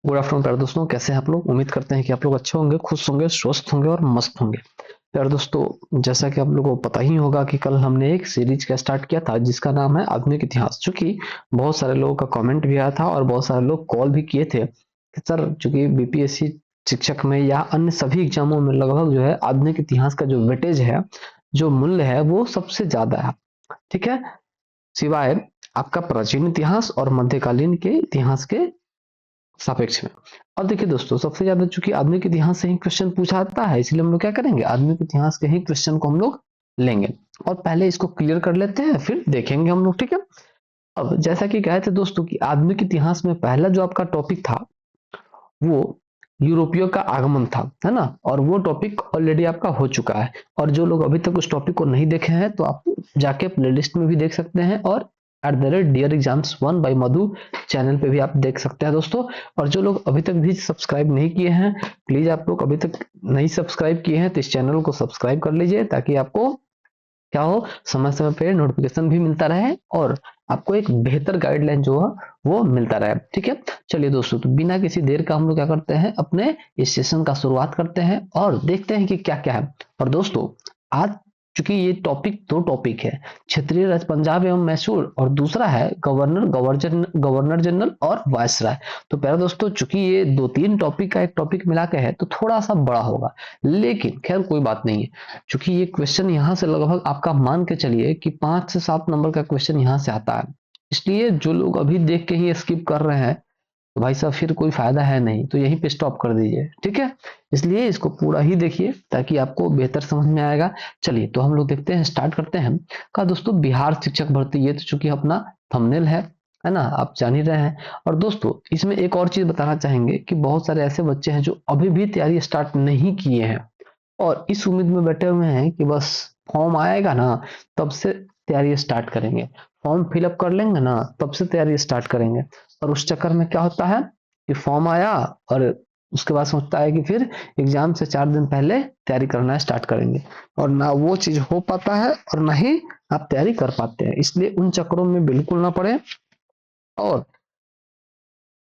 Good afternoon प्यारे दोस्तों, कैसे हैं आप लोग। उम्मीद करते हैं कि आप लोग अच्छे होंगे, खुश होंगे, स्वस्थ होंगे और मस्त होंगे। प्यारे दोस्तों, जैसा कि आप लोगों को पता ही होगा कि कल हमने एक सीरीज का स्टार्ट किया था जिसका नाम है आधुनिक इतिहास। चूंकि बहुत सारे लोगों का कमेंट भी आया था और बहुत सारे लोग कॉल भी किए थे कि सर, चूंकि बीपीएससी शिक्षक में या अन्य सभी एग्जामों में लगभग जो है आधुनिक इतिहास का जो वेटेज है, जो मूल्य है, वो सबसे ज्यादा है। ठीक है, सिवाय आपका प्राचीन इतिहास और मध्यकालीन के इतिहास के सापेक्ष में। और देखिए दोस्तों, सबसे ज्यादा चूंकि आधुनिक इतिहास से ही क्वेश्चन पूछा आता है, इसलिए हम लोग क्या करेंगे, आधुनिक इतिहास के ही क्वेश्चन को हम लोग लेंगे। और पहले इसको क्लियर कर लेते हैं, फिर देखेंगे हम लोग। ठीक है, अब जैसा कि कहे थे दोस्तों कि आधुनिक इतिहास में पहला जो आपका टॉपिक था वो यूरोपियो का आगमन था, है ना। और वो टॉपिक ऑलरेडी आपका हो चुका है। और जो लोग अभी तक उस टॉपिक को नहीं देखे हैं तो आप जाके प्लेलिस्ट में भी देख सकते हैं, और dear exams one by Madhu channel पे भी आप देख सकते हैं दोस्तों। और जो लोग अभी तक भी सब्सक्राइब नहीं किए हैं, प्लीज आप लोग अभी तक नहीं सब्सक्राइब किए हैं तो इस चैनल को सब्सक्राइब कर लीजिए, ताकि आपको क्या हो, समय समय पे नोटिफिकेशन भी मिलता रहे और आपको एक बेहतर गाइडलाइन जो है वो मिलता रहे। ठीक है, चलिए दोस्तों, तो बिना किसी देर का हम लोग क्या करते हैं, अपने इस सेशन का शुरुआत करते हैं और देखते हैं कि क्या क्या है। और दोस्तों, आज चूंकि ये टॉपिक दो टॉपिक है, क्षेत्रीय राज पंजाब एवं मैसूर, और दूसरा है गवर्नर जनरल और वायसराय। तो प्यारे दोस्तों, चूंकि ये दो तीन टॉपिक का एक टॉपिक मिला के है तो थोड़ा सा बड़ा होगा, लेकिन खैर कोई बात नहीं है। क्योंकि ये क्वेश्चन यहाँ से लगभग आपका मान के चलिए कि 5 से 7 नंबर का क्वेश्चन यहाँ से आता है। इसलिए जो लोग अभी देख के ही स्किप कर रहे हैं, तो भाई साहब फिर कोई फायदा है नहीं, तो यहीं पे स्टॉप कर दीजिए। ठीक है, इसलिए इसको पूरा ही देखिए ताकि आपको बेहतर समझ में आएगा। चलिए तो हम लोग देखते हैं, स्टार्ट करते हैं। कहा दोस्तों, बिहार शिक्षक भर्ती, ये तो चूंकि अपना थंबनेल है ना, आप जान ही रहे हैं। और दोस्तों, इसमें एक और चीज बताना चाहेंगे कि बहुत सारे ऐसे बच्चे हैं जो अभी भी तैयारी स्टार्ट नहीं किए हैं और इस उम्मीद में बैठे हुए हैं कि बस फॉर्म आएगा ना तब से तैयारी स्टार्ट करेंगे, फॉर्म फिलअप कर लेंगे ना तब से तैयारी स्टार्ट करेंगे। और उस चक्कर में क्या होता है कि फॉर्म आया और उसके बाद सोचता है कि फिर एग्जाम से 4 दिन पहले तैयारी करना स्टार्ट करेंगे, और ना वो चीज हो पाता है और ना ही आप तैयारी कर पाते हैं। इसलिए उन चक्करों में बिल्कुल ना पड़े और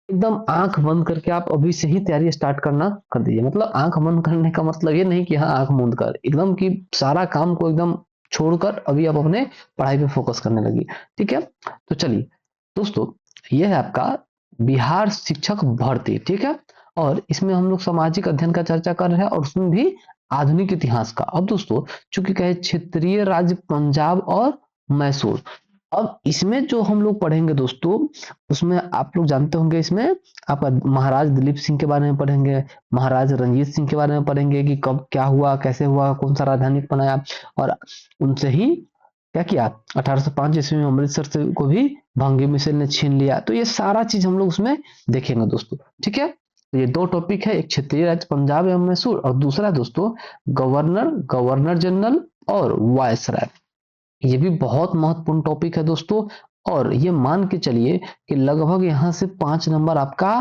एकदम आंख बंद करके आप अभी से ही तैयारी स्टार्ट करना कर दीजिए। मतलब आंख बंद करने का मतलब ये नहीं कि हाँ आंख मूंद कर एकदम कि सारा काम को एकदम छोड़कर अभी आप अपने पढ़ाई पे फोकस करने लगी। ठीक है, तो चलिए दोस्तों, ये है आपका बिहार शिक्षक भर्ती। ठीक है, और इसमें हम लोग सामाजिक अध्ययन का चर्चा कर रहे हैं और उसमें भी आधुनिक इतिहास का। अब दोस्तों, चूंकि कहे क्षेत्रीय राज्य पंजाब और मैसूर, अब इसमें जो हम लोग पढ़ेंगे दोस्तों, उसमें आप लोग जानते होंगे, इसमें आपका महाराज दिलीप सिंह के बारे में पढ़ेंगे, महाराज रंजीत सिंह के बारे में पढ़ेंगे कि कब क्या हुआ, कैसे हुआ, कौन सा राजधानी बनाया, और उनसे ही क्या किया, 1805 ईस्वी में अमृतसर से को भी भंगी मिसल ने छीन लिया। तो ये सारा चीज हम लोग उसमें देखेंगे दोस्तों। ठीक है, तो ये दो टॉपिक है, एक क्षेत्रीय राज्य पंजाब एवं मैसूर और दूसरा दोस्तों गवर्नर जनरल और वायसराय। ये भी बहुत महत्वपूर्ण टॉपिक है दोस्तों। और ये मान के चलिए कि लगभग यहाँ से 5 नंबर आपका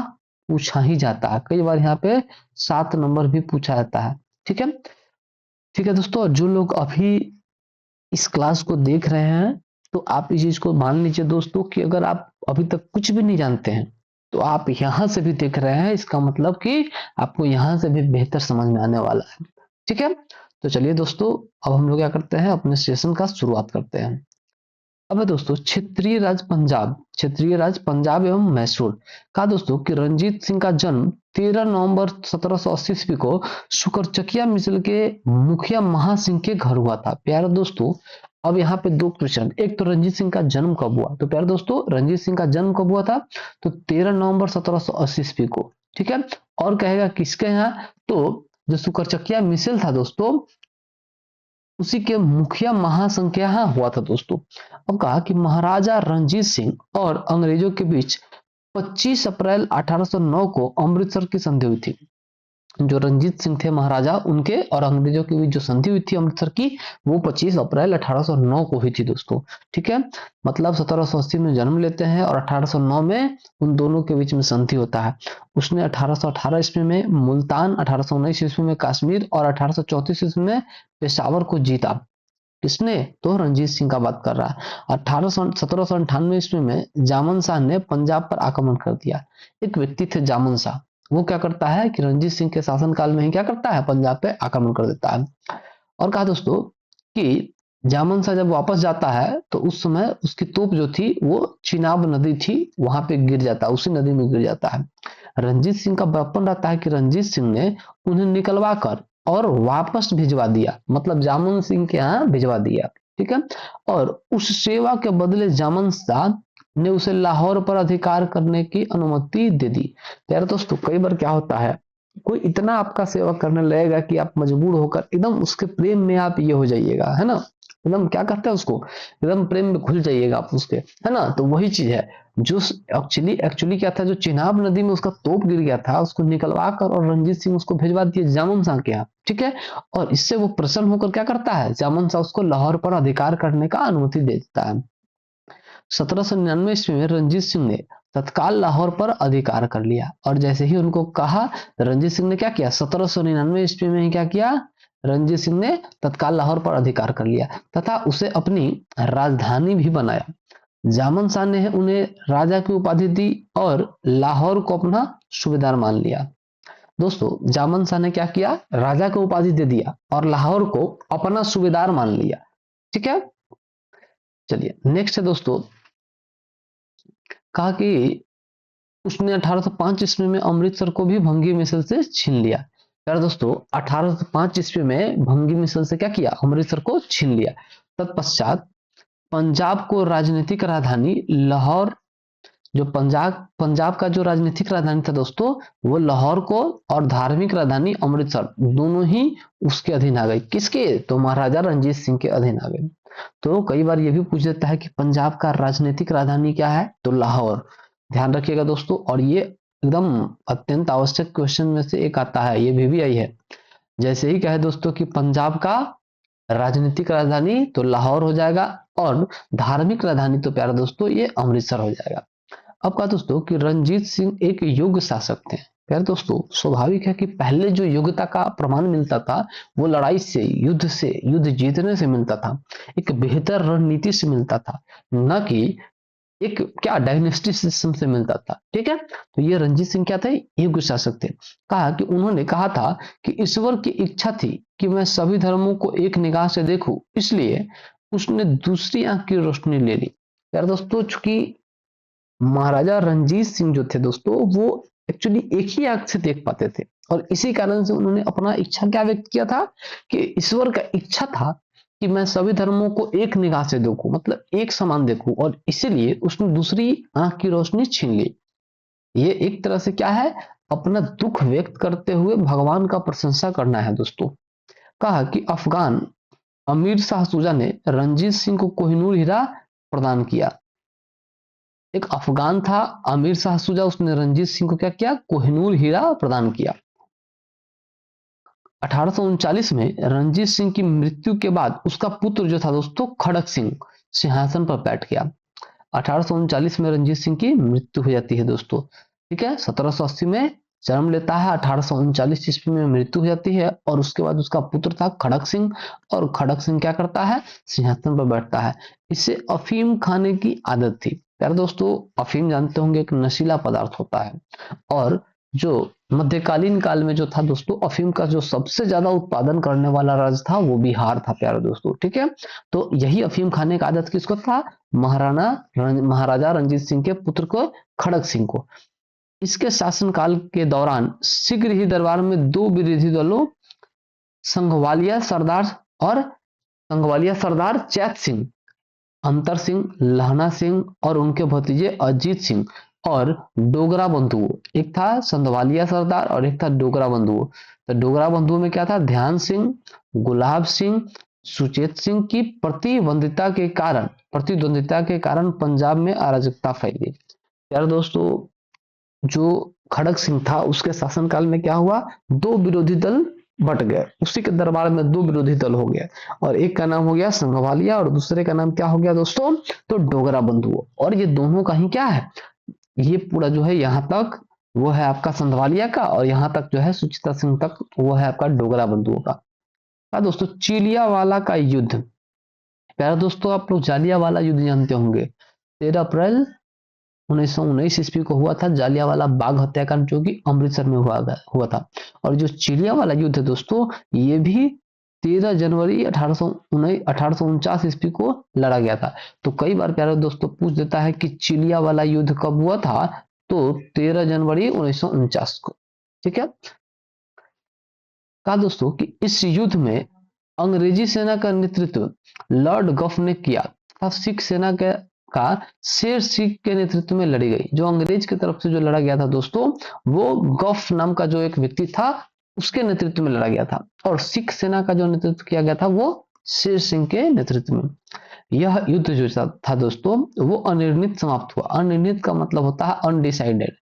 पूछा ही जाता है, कई बार यहाँ पे 7 नंबर भी पूछा जाता है। ठीक है, ठीक है दोस्तों, जो लोग अभी इस क्लास को देख रहे हैं तो आप इस चीज को मान लीजिए दोस्तों कि अगर आप अभी तक कुछ भी नहीं जानते हैं तो आप यहाँ से भी देख रहे हैं, इसका मतलब कि आपको यहाँ से भी बेहतर समझ में आने वाला है। ठीक है, तो चलिए दोस्तों, अब हम लोग क्या करते हैं, अपने सेशन का शुरुआत करते हैं। अब है दोस्तों, क्षेत्रीय राज्य पंजाब एवं मैसूर। कहा दोस्तों कि रंजीत सिंह का जन्म 13 नवंबर 1780 ईस्वी को शुकरचकिया मिसल के मुखिया महासिंह के घर हुआ था। प्यारे दोस्तों, अब यहाँ पे दो क्वेश्चन, एक तो रंजीत सिंह का जन्म कब हुआ, तो प्यारे दोस्तों रंजीत सिंह का जन्म कब हुआ था, तो 13 नवंबर 1780 ईस्वी को। ठीक है, और कहेगा किसके यहाँ, तो जो शुकरचकिया मिसल था दोस्तों, उसी के मुखिया महासंघ के यहाँ हुआ था दोस्तों। अब कहा कि महाराजा रणजीत सिंह और अंग्रेजों के बीच 25 अप्रैल 1809 को अमृतसर की संधि हुई थी। जो रंजीत सिंह थे महाराजा, उनके और अंग्रेजों के बीच जो संधि हुई थी अमृतसर की, वो 25 अप्रैल 1809 को हुई थी दोस्तों। ठीक है, मतलब 1780 में जन्म लेते हैं और 1809 में उन दोनों के बीच में संधि होता है। उसने 1818 ईस्वी में मुल्तान, 1819 ईस्वी में कश्मीर और 1834 ईस्वी में पेशावर को जीता। किसने? तो रणजीत सिंह का बात कर रहा है। 1798 ईस्वी में जामन शाह ने पंजाब पर आक्रमण कर दिया। एक व्यक्ति थे जामन शाह, वो क्या करता है कि रणजीत सिंह के शासनकाल में ही क्या करता है, पंजाब पे आक्रमण कर देता है। और कहा दोस्तों कि जामन शाह जब वापस जाता है तो उस समय उसकी तोप जो थी वो चिनाब नदी थी वहां पे गिर जाता है, उसी नदी में गिर जाता है। रंजीत सिंह का बयान रहता है कि रंजीत सिंह ने उन्हें निकलवा कर और वापस भिजवा दिया, मतलब जामन सिंह के यहाँ भिजवा दिया, ठीक है। और उस सेवा के बदले जामन शाह ने उसे लाहौर पर अधिकार करने की अनुमति दे दी। तो यार दोस्तों कई बार क्या होता है, कोई इतना आपका सेवा करने लगेगा कि आप मजबूर होकर एकदम उसके प्रेम में आप ये हो जाइएगा, है ना, एकदम क्या कहते हैं उसको, एकदम प्रेम में घुल जाइएगा आप उसके, है ना। तो वही चीज है जो एक्चुअली एक्चुअली क्या था, जो चिनाब नदी में उसका तोप गिर गया था उसको निकलवा कर और रंजीत सिंह उसको भिजवा दिए जामुन शाह के यहाँ, ठीक है। और इससे वो प्रसन्न होकर क्या करता है, जामुन शाह उसको लाहौर पर अधिकार करने का अनुमति दे देता है। 1799 ईस्वी में रंजीत सिंह ने तत्काल लाहौर पर अधिकार कर लिया, और जैसे ही उनको कहा रंजीत सिंह ने क्या किया, 1799 ईस्वी में ही क्या किया, रंजीत सिंह ने तत्काल लाहौर पर अधिकार कर लिया तथा उसे अपनी राजधानी भी बनाया। जामन शाह ने उन्हें राजा की उपाधि दी और लाहौर को अपना सूबेदार मान लिया। दोस्तों जामन शाह ने क्या किया, राजा को उपाधि दे दिया और लाहौर को अपना सूबेदार मान लिया, ठीक है। चलिए नेक्स्ट है दोस्तों, कहा कि उसने 1805 ईस्वी में अमृतसर को भी भंगी मिसल से छीन लिया। यार दोस्तों 1805 ईस्वी में भंगी मिसल से क्या किया, अमृतसर को छीन लिया। तत्पश्चात पंजाब को राजनीतिक राजधानी लाहौर, जो पंजाब पंजाब का जो राजनीतिक राजधानी था दोस्तों वो लाहौर को, और धार्मिक राजधानी अमृतसर, दोनों ही उसके अधीन आ गई। किसके? तो महाराजा रंजीत सिंह के अधीन आ गई। तो कई बार ये भी पूछ देता है कि पंजाब का राजनीतिक राजधानी क्या है, तो लाहौर, ध्यान रखिएगा दोस्तों। और ये एकदम अत्यंत आवश्यक क्वेश्चन में से एक आता है, ये भी आई है। जैसे ही कहे दोस्तों कि पंजाब का राजनीतिक राजधानी तो लाहौर हो जाएगा, और धार्मिक राजधानी तो प्यारे दोस्तों ये अमृतसर हो जाएगा। अब कहा दोस्तों कि रंजीत सिंह एक योग्य शासक थे। प्यारे दोस्तों स्वाभाविक है कि पहले जो योग्यता का प्रमाण मिलता था वो लड़ाई से, युद्ध से, युद्ध जीतने से मिलता था, एक बेहतर रणनीति से मिलता था, न कि एक क्या डायनेस्टी सिस्टम से मिलता था, ठीक है। तो ये रंजीत सिंह क्या थे, योग्य शासक थे। कहा कि उन्होंने कहा था कि ईश्वर की इच्छा थी कि मैं सभी धर्मों को एक निगाह से देखूं, इसलिए उसने दूसरी आंख की रोशनी ले ली। यार दोस्तों चूंकि महाराजा रंजीत सिंह जो थे दोस्तों वो एक्चुअली एक ही आंख से देख पाते थे, और इसी कारण से उन्होंने अपना इच्छा क्या व्यक्त किया था कि ईश्वर का इच्छा था कि मैं सभी धर्मों को एक निगाह से देखूं, मतलब एक समान देखूं, और इसीलिए उसने दूसरी आंख की रोशनी छीन ली। ये एक तरह से क्या है, अपना दुख व्यक्त करते हुए भगवान का प्रशंसा करना है दोस्तों। कहा कि अफगान अमीर शाह सूजा ने रंजीत सिंह को कोहिनूर हीरा प्रदान किया। एक अफगान था अमीर शाह सूजा, उसने रंजीत सिंह को क्या किया, कोहिनूर हीरा प्रदान किया। 1839 में रंजीत सिंह की मृत्यु के बाद उसका पुत्र जो था दोस्तों खड़क सिंह सिंहासन पर बैठ गया। 1839 में रंजीत सिंह की मृत्यु हो जाती है दोस्तों, ठीक है। 1780 में जन्म लेता है, 1839 ईस्वी में मृत्यु हो जाती है, और उसके बाद उसका पुत्र था खड़क सिंह, और खड़क सिंह क्या करता है, सिंहासन पर बैठता है। इसे अफीम खाने की आदत थी। प्यारे दोस्तों अफीम जानते होंगे एक नशीला पदार्थ होता है, और जो मध्यकालीन काल में जो था दोस्तों अफीम का जो सबसे ज्यादा उत्पादन करने वाला राज्य था वो बिहार था प्यारे दोस्तों, ठीक है। तो यही अफीम खाने का आदत किसको था, महाराजा रंजीत सिंह के पुत्र को खड़क सिंह को। इसके शासनकाल के दौरान शीघ्र ही दरबार में दो विरोधी दलों संघवालिया सरदार चैत सिंह, अंतर सिंह, लहना सिंह और उनके भतीजे अजीत सिंह और डोगरा बंधुओं, एक था संधवालिया सरदार और एक था डोगरा बंधुओं। तो डोगरा बंधुओं में क्या था, ध्यान सिंह, गुलाब सिंह, सुचेत सिंह की प्रतिद्वंदिता के कारण पंजाब में अराजकता फैली। यार दोस्तों जो खड़क सिंह था उसके शासनकाल में क्या हुआ, दो विरोधी दल बट गए, उसी के दरबार में दो विरोधी दल हो गए, और एक का नाम हो गया संघवालिया और दूसरे का नाम क्या हो गया दोस्तों, तो डोगरा बंधुओं। और ये दोनों का ही क्या है, ये पूरा जो है यहाँ तक वो है आपका संधवालिया का, और यहाँ तक जो है सुचिता सिंह तक वो है आपका डोगरा बंधुओं का। दोस्तों चिलियावाला का युद्ध, प्यारे दोस्तों, आप लोग जालियांवाला युद्ध जानते होंगे। 13 अप्रैल 1919 ईस्वी को हुआ था जालियांवाला बाग हत्याकांड, जो कि अमृतसर में हुआ था। और जो चिड़ियावाला युद्ध है दोस्तों, ये भी 13 जनवरी 1849 ईस्वी को लड़ा गया था। तो कई बार प्यारे दोस्तों पूछ देता है कि चिड़ियावाला युद्ध कब हुआ था, तो 13 जनवरी 1949 को। ठीक है, कहा दोस्तों कि इस युद्ध में अंग्रेजी सेना का नेतृत्व लॉर्ड गफ ने किया तथा सिख सेना का शेर सिंह के नेतृत्व में लड़ी गई। जो अंग्रेज की तरफ से जो लड़ा गया था दोस्तों, वो गफ नाम का जो एक व्यक्ति था, उसके नेतृत्व में लड़ा गया था। और सिख सेना का जो नेतृत्व किया गया था, वो शेर सिंह के नेतृत्व में। यह युद्ध जो था दोस्तों, वो अनिर्णित समाप्त हुआ। अनिर्णित का मतलब होता है अनडिसाइडेड।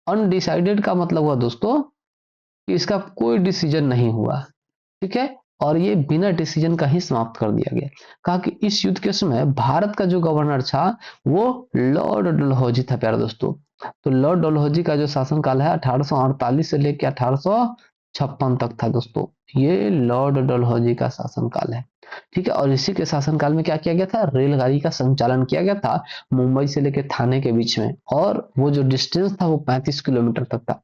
अनडिसाइडेड का मतलब हुआ दोस्तों कि इसका कोई डिसीजन नहीं हुआ। ठीक है, और ये बिना डिसीजन का ही समाप्त कर दिया गया। कहा कि इस युद्ध के समय भारत का जो गवर्नर था, वो लॉर्ड डलहौजी था प्यारे दोस्तों। तो लॉर्ड डलहौजी का जो शासनकाल है 1848 से लेकर 1856 तक था दोस्तों। ये लॉर्ड डलहौजी का शासनकाल है। ठीक है, और इसी के शासनकाल में क्या किया गया था, रेलगाड़ी का संचालन किया गया था मुंबई से लेकर थाने के बीच में, और वो जो डिस्टेंस था वो 35 किलोमीटर तक था।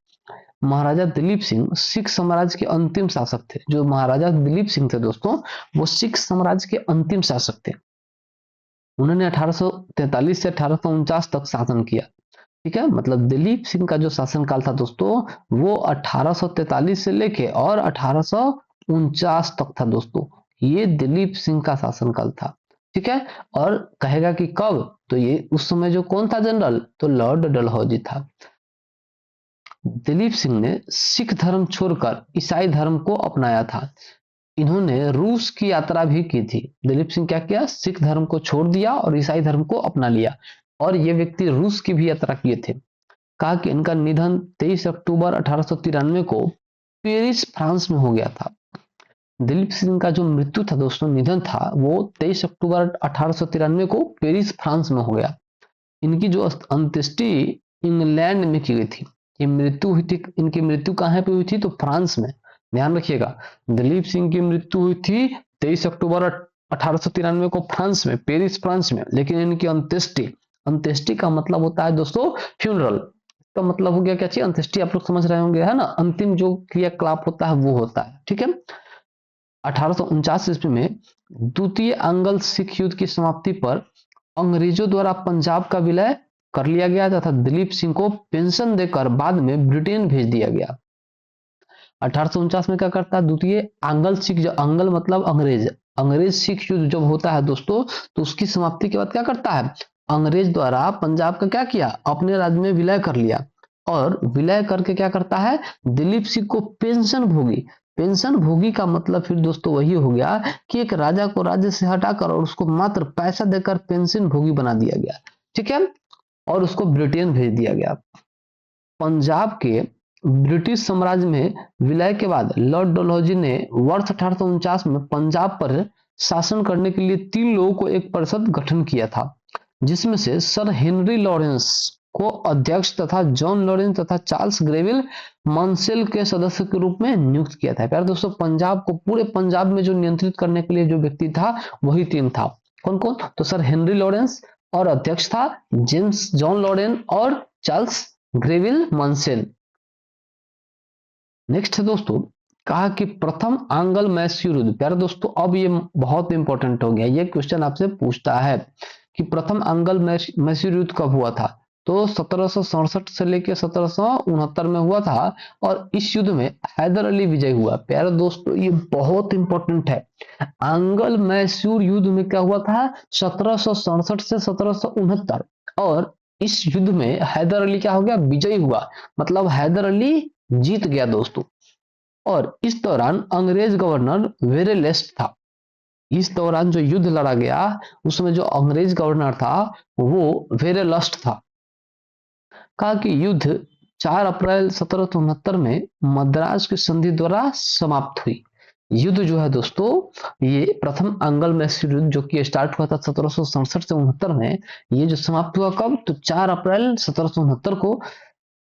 महाराजा दिलीप सिंह सिख साम्राज्य के अंतिम शासक थे। जो महाराजा दिलीप सिंह थे दोस्तों, वो सिख साम्राज्य के अंतिम शासक थे। उन्होंने 1843 से 1849 तक शासन किया। ठीक है, मतलब दिलीप सिंह का जो शासनकाल था दोस्तों, वो 1843 से लेके और 1849 तक था दोस्तों। ये दिलीप सिंह का शासनकाल था। ठीक है, और कहेगा कि कब, तो ये उस समय जो कौन था जनरल, तो लॉर्ड डलहौजी था। दिलीप सिंह ने सिख धर्म छोड़कर ईसाई धर्म को अपनाया था। इन्होंने रूस की यात्रा भी की थी। दिलीप सिंह क्या किया, सिख धर्म को छोड़ दिया और ईसाई धर्म को अपना लिया। और ये व्यक्ति रूस की भी यात्रा किए थे। कहा कि इनका निधन 23 अक्टूबर 1893 को पेरिस फ्रांस में हो गया था। दिलीप सिंह का जो मृत्यु था दोस्तों, निधन था, वो 23 अक्टूबर 1893 को पेरिस फ्रांस में हो गया। इनकी जो अंत्येष्टि इंग्लैंड में की गई थी। ये मृत्यु हुई थी, इनकी मृत्यु कहां पे हुई थी, तो फ्रांस में। ध्यान रखिएगा, दिलीप सिंह की मृत्यु हुई थी 23 अक्टूबर 1893 को फ्रांस में, पेरिस फ्रांस में। लेकिन इनकी अंत्येष्टि, अंत्येष्टि का मतलब होता है दोस्तों फ्यूनरल। का मतलब हो गया क्या चीज, अंत्येष्टि आप लोग समझ रहे होंगे, है ना, अंतिम जो क्रियाकलाप होता है वो होता है। ठीक है, 1849 ईस्वी में द्वितीय आंग्ल सिख युद्ध की समाप्ति पर अंग्रेजों द्वारा पंजाब का विलय कर लिया गया तथा दिलीप सिंह को पेंशन देकर बाद में ब्रिटेन भेज दिया गया। 1849 में क्या करता है, द्वितीय आंग्ल सिख, जो आंग्ल मतलब अंग्रेज, अंग्रेज सिख युद्ध जब होता है दोस्तों, तो उसकी समाप्ति के बाद क्या करता है, अंग्रेज द्वारा पंजाब का क्या किया, अपने राज्य में विलय कर लिया। और विलय करके क्या करता है, दिलीप सिंह को पेंशन भोगी। पेंशन भोगी का मतलब फिर दोस्तों वही हो गया कि एक राजा को राज्य से हटाकर और उसको मात्र पैसा देकर पेंशन भोगी बना दिया गया। ठीक है, और उसको ब्रिटेन भेज दिया गया। पंजाब के ब्रिटिश साम्राज्य में विलय के बाद लॉर्ड डलहौजी ने वर्ष 1849 में पंजाब पर शासन करने के लिए 3 लोगों को एक परिषद गठन किया था, जिसमें से सर हेनरी लॉरेंस को अध्यक्ष तथा जॉन लॉरेंस तथा चार्ल्स ग्रेविल मॉन्सेल के सदस्य के रूप में नियुक्त किया था। प्यारे दोस्तों, पंजाब को, पूरे पंजाब में जो नियंत्रित करने के लिए जो व्यक्ति था, वही 3 था। कौन कौन, तो सर हेनरी लॉरेंस, और अध्यक्ष था जेम्स जॉन लॉरेन और चार्ल्स ग्रेविल मॉन्सेल। नेक्स्ट है दोस्तों, कहा कि प्रथम आंग्ल मैसूर युद्ध। प्यारे दोस्तों, अब ये बहुत इंपॉर्टेंट हो गया। ये क्वेश्चन आपसे पूछता है कि प्रथम आंग्ल मैसूर युद्ध कब हुआ था, तो 1767 से लेकर 1769 में हुआ था। और इस युद्ध में हैदर अली विजय हुआ। प्यारे दोस्तों, ये बहुत इंपॉर्टेंट है। आंग्ल मैसूर युद्ध में क्या हुआ था, 1767 से 1769, और इस युद्ध में हैदर अली क्या हो गया, विजयी हुआ। मतलब हैदर अली जीत गया दोस्तों। और इस दौरान अंग्रेज गवर्नर वेरेलेस्ट था। इस दौरान जो युद्ध लड़ा गया, उसमें जो अंग्रेज गवर्नर था वो वेरेलस्ट था। कहा कि युद्ध 4 अप्रैल 1769 में मद्रास की संधि द्वारा समाप्त हुई। युद्ध जो है दोस्तों, ये प्रथम आंग्ल मैसूर युद्ध जो कि स्टार्ट हुआ था 1767 से 69 में, ये जो समाप्त हुआ कब, तो 4 अप्रैल 1769 को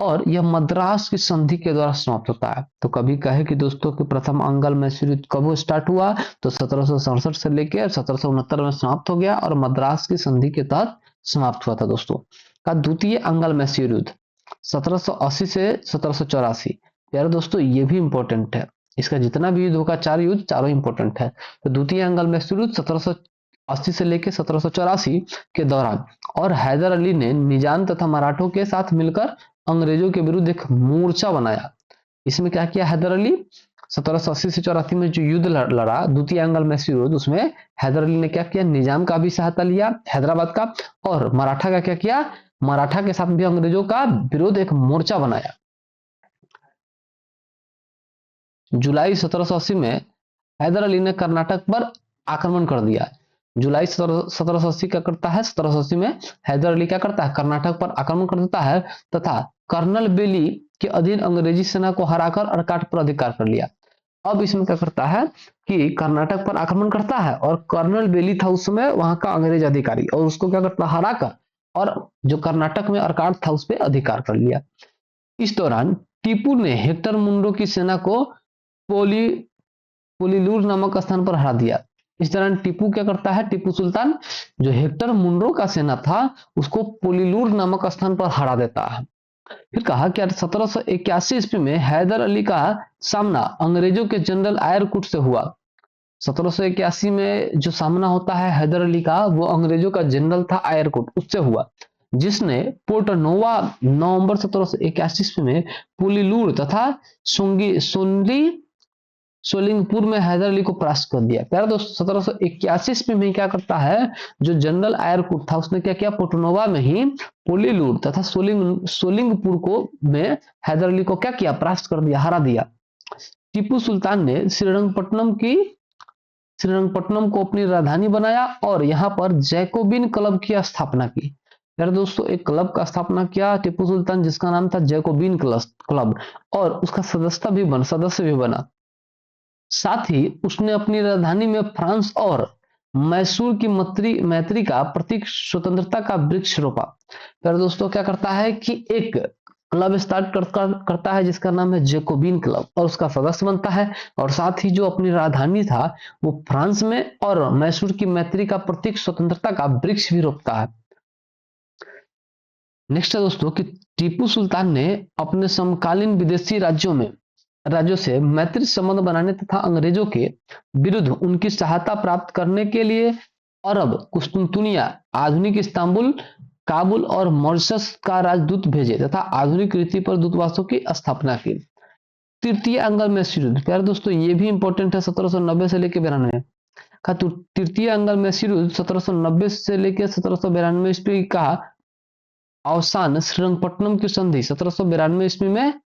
और यह मद्रास की संधि के द्वारा समाप्त होता है। तो कभी कहे कि दोस्तों कि प्रथम अंगल मैसूर युद्ध कब स्टार्ट हुआ, तो 1767 से लेकर 1769 में समाप्त हो गया और मद्रास की संधि के तहत समाप्त हुआ था दोस्तों। का द्वितीय अंगल मैसूर युद्ध 1780 से 1784। यार दोस्तों ये भी इंपॉर्टेंट है, इसका जितना भी युद्ध होगा, 4 युद्ध चारों इंपॉर्टेंट है। तो द्वितीय अंगल मैसूर युद्ध 1780 से लेकर 1784 के दौरान, और हैदर अली ने निजाम तथा मराठों के साथ मिलकर अंग्रेजों के विरुद्ध एक मोर्चा बनाया। इसमें क्या किया हैदर अली, 1780 से 84 में जो युद्ध लड़ा द्वितीय अंगल मैसूर युद्ध, उसमें हैदर अली ने क्या किया, निजाम का भी सहायता लिया हैदराबाद का, और मराठा का क्या किया, मराठा के साथ भी अंग्रेजों का विरोध एक मोर्चा बनाया। जुलाई 1780 में हैदर अली ने कर्नाटक पर आक्रमण कर दिया। जुलाई 1780 क्या करता है, 1780 में हैदर अली क्या करता है, कर्नाटक पर आक्रमण कर देता है तथा कर्नल बेली के अधीन अंग्रेजी सेना को हराकर अर्काट पर अधिकार कर लिया। अब इसमें क्या करता है कि कर्नाटक पर आक्रमण करता है और कर्नल बेली था उस समय वहां का अंग्रेज अधिकारी, और उसको क्या करता है, हराकर, और जो कर्नाटक में अर्काट था उस पर अधिकार कर लिया। इस दौरान टीपू ने हेक्टर मुंडो की सेना को पोली पोलीलूर नामक स्थान पर हरा दिया। इस दौरान टीपू क्या करता है, टीपू सुल्तान जो हेक्टर मुंडो का सेना था उसको पोलीलूर नामक स्थान पर हरा देता है। फिर कहा कि 1781 ईस्वी में हैदर अली का सामना अंग्रेजों के जनरल आयरकुट से हुआ। 1781 में जो सामना होता है हैदर अली का, वो अंग्रेजों का जनरल था आयरकुट, उससे हुआ, जिसने पोर्ट नोवा नवंबर 1781 ईस्वी में पुलीलूर तथा सोलिंगपुर में हैदर अली को परास्त कर दिया। प्यारे दोस्तों 1781 ईस्वी में क्या करता है, जो जनरल आयरकुट था उसने क्या किया, पोर्टनोवा में ही पुलीलूर तथा सोलिंगपुर को में हैदर अली को क्या किया, परास्त कर दिया, हरा दिया। टीपू सुल्तान ने श्रीरंगपट्टनम को अपनी राजधानी बनाया और यहाँ पर जैकोबिन क्लब की स्थापना की। यार दोस्तों एक क्लब का स्थापना किया टीपू सुल्तान जिसका नाम था जैकोबिन क्लब, और उसका सदस्य भी बना। साथ ही उसने अपनी राजधानी में फ्रांस और मैसूर की मैत्री का प्रतीक स्वतंत्रता का वृक्ष रोपा। फिर दोस्तों क्या करता है कि एक क्लब स्टार्ट करता है जिसका नाम है जैकोबिन क्लब, और उसका सदस्य बनता है, और साथ ही जो अपनी राजधानी था वो फ्रांस में और मैसूर की मैत्री का प्रतीक स्वतंत्रता का वृक्ष भी रोपता है। नेक्स्ट है दोस्तों कि टीपू सुल्तान ने अपने समकालीन विदेशी राज्यों से मैत्री संबंध बनाने तथा अंग्रेजों के विरुद्ध उनकी सहायता प्राप्त करने के लिए अरब, कुस्तुनतुनिया, आधुनिक इस्तांबुल, काबुल और मॉरिशस का राजदूत भेजे तथा आधुनिक रीति पर दूतावासों की स्थापना की। तृतीय अंगल मैसूर युद्ध, प्यारे दोस्तों ये भी इंपॉर्टेंट है, 1790 से लेकर 92 का। तो तृतीय अंगल मैसूर युद्ध 1790 से लेकर 1792 ईस्वी का अवसान श्रीरंगपट्टनम की संधि 1792 ईस्वी में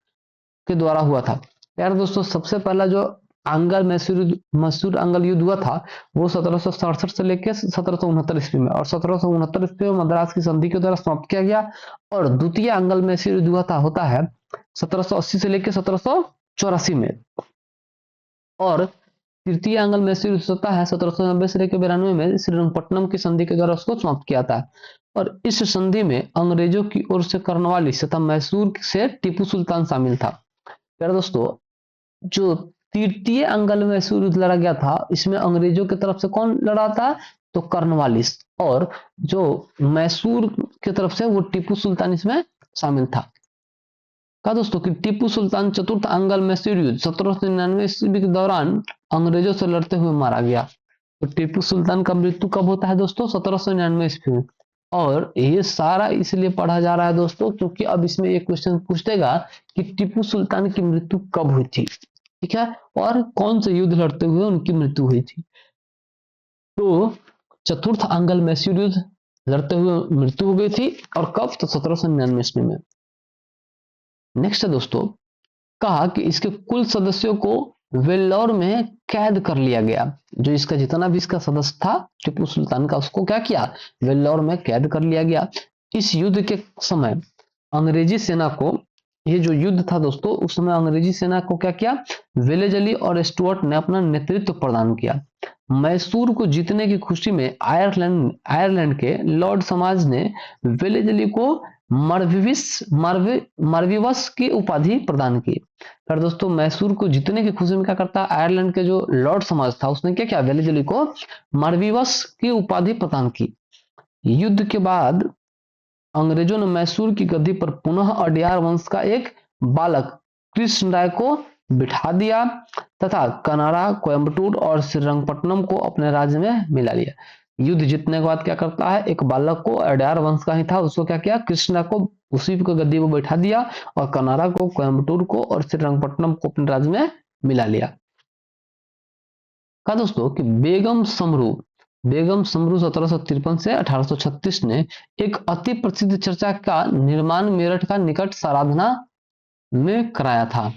के द्वारा हुआ था। यार दोस्तों सबसे पहला जो अंगल मैसूर अंगल युद्ध हुआ था वो 1767 से लेकर 1769 ईस्वी में, और 1769 ईस्वी में मद्रास की संधि के द्वारा समाप्त किया गया। और द्वितीय अंगल मैसूर युद्ध होता है 1780 से लेकर 1784 में, और तृतीय अंगल मैसूर युद्ध होता है 1790 से लेकर 92 में श्रीरंगपट्टनम की संधि के द्वारा उसको समाप्त किया था। और इस संधि में अंग्रेजों की ओर से कर्नवालिस तथा मैसूर से टीपू सुल्तान शामिल था। प्यारे दोस्तों जो तृतीय अंगल मैसूर युद्ध लड़ा गया था इसमें अंग्रेजों की तरफ से कौन लड़ा था, तो कर्नवालिस, और जो मैसूर की तरफ से वो टीपू सुल्तान इसमें शामिल था। कहा दोस्तों कि टीपू सुल्तान चतुर्थ अंगल मैसूर युद्ध 1799 ईस्वी के दौरान अंग्रेजों से लड़ते हुए मारा गया। तो टीपू सुल्तान का मृत्यु कब होता है दोस्तों, 1799 ईस्वी में। और ये सारा इसलिए पढ़ा जा रहा है दोस्तों क्योंकि अब इसमें एक क्वेश्चन पूछेगा कि टीपू सुल्तान की मृत्यु कब हुई थी, ठीक है, और कौन से युद्ध लड़ते हुए उनकी मृत्यु हुई थी। तो चतुर्थ अंगल मैसूर युद्ध लड़ते हुए मृत्यु हो गई थी, और कब, तो 1799 ईस्वी में। नेक्स्ट है दोस्तों, कहा कि इसके कुल सदस्यों को वेल्लोर में कैद कर लिया गया। जो इसका जितना भी इसका सदस्य था टीपू सुल्तान का, उसको क्या किया, वेल्लोर में कैद कर लिया गया। इस युद्ध के समय अंग्रेजी सेना को, ये जो युद्ध था दोस्तों उस समय अंग्रेजी सेना को क्या किया, वेलेजली और स्टुअर्ट ने अपना नेतृत्व प्रदान किया। मैसूर को जीतने की खुशी में आयरलैंड के लॉर्ड समाज ने वेलेजली को मर्विवस की उपाधि प्रदान की। फिर दोस्तों मैसूर को जीतने की खुशी में क्या करता है, आयरलैंड के जो लॉर्ड समाज था उसने क्या किया, वेलिजली को मर्विवस की उपाधि प्रदान की। युद्ध के बाद अंग्रेजों ने मैसूर की गद्दी पर पुनः अडयार वंश का एक बालक कृष्ण राय को बिठा दिया तथा कनाडा, कोयम्बटूर और श्रीरंगपट्टनम को अपने राज्य में मिला लिया। युद्ध जीतने के बाद क्या करता है, एक बालक को अडयार वंश का ही था उसको क्या किया, कृष्णा को उसी को गद्दी पर बैठा दिया और कनाडा को, कोयम्बटूर को और श्रीरंगपट्टनम को अपने राज्य में मिला लिया। कहा दोस्तों कि बेगम समरू 1753 से 1836 ने एक अति प्रसिद्ध चर्चा का निर्माण मेरठ का निकट साराधना में कराया था।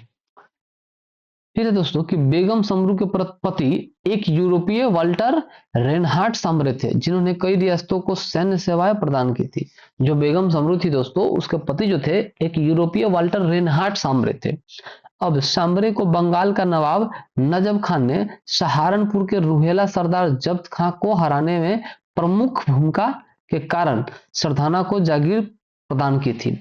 फिर है दोस्तों कि बेगम समरू के पति एक यूरोपीय वाल्टर रेनहार्ट सांबरे थे जिन्होंने कई रियासतों को सैन्य सेवाएं प्रदान की थी। जो बेगम समरू थी दोस्तों, उसके पति जो थे एक यूरोपीय वाल्टर रेनहार्ट सांबरे थे। अब सांबरे को बंगाल का नवाब नजफ खान ने सहारनपुर के रुहेला सरदार जब्त खां को हराने में प्रमुख भूमिका के कारण सरदाना को जागीर प्रदान की थी।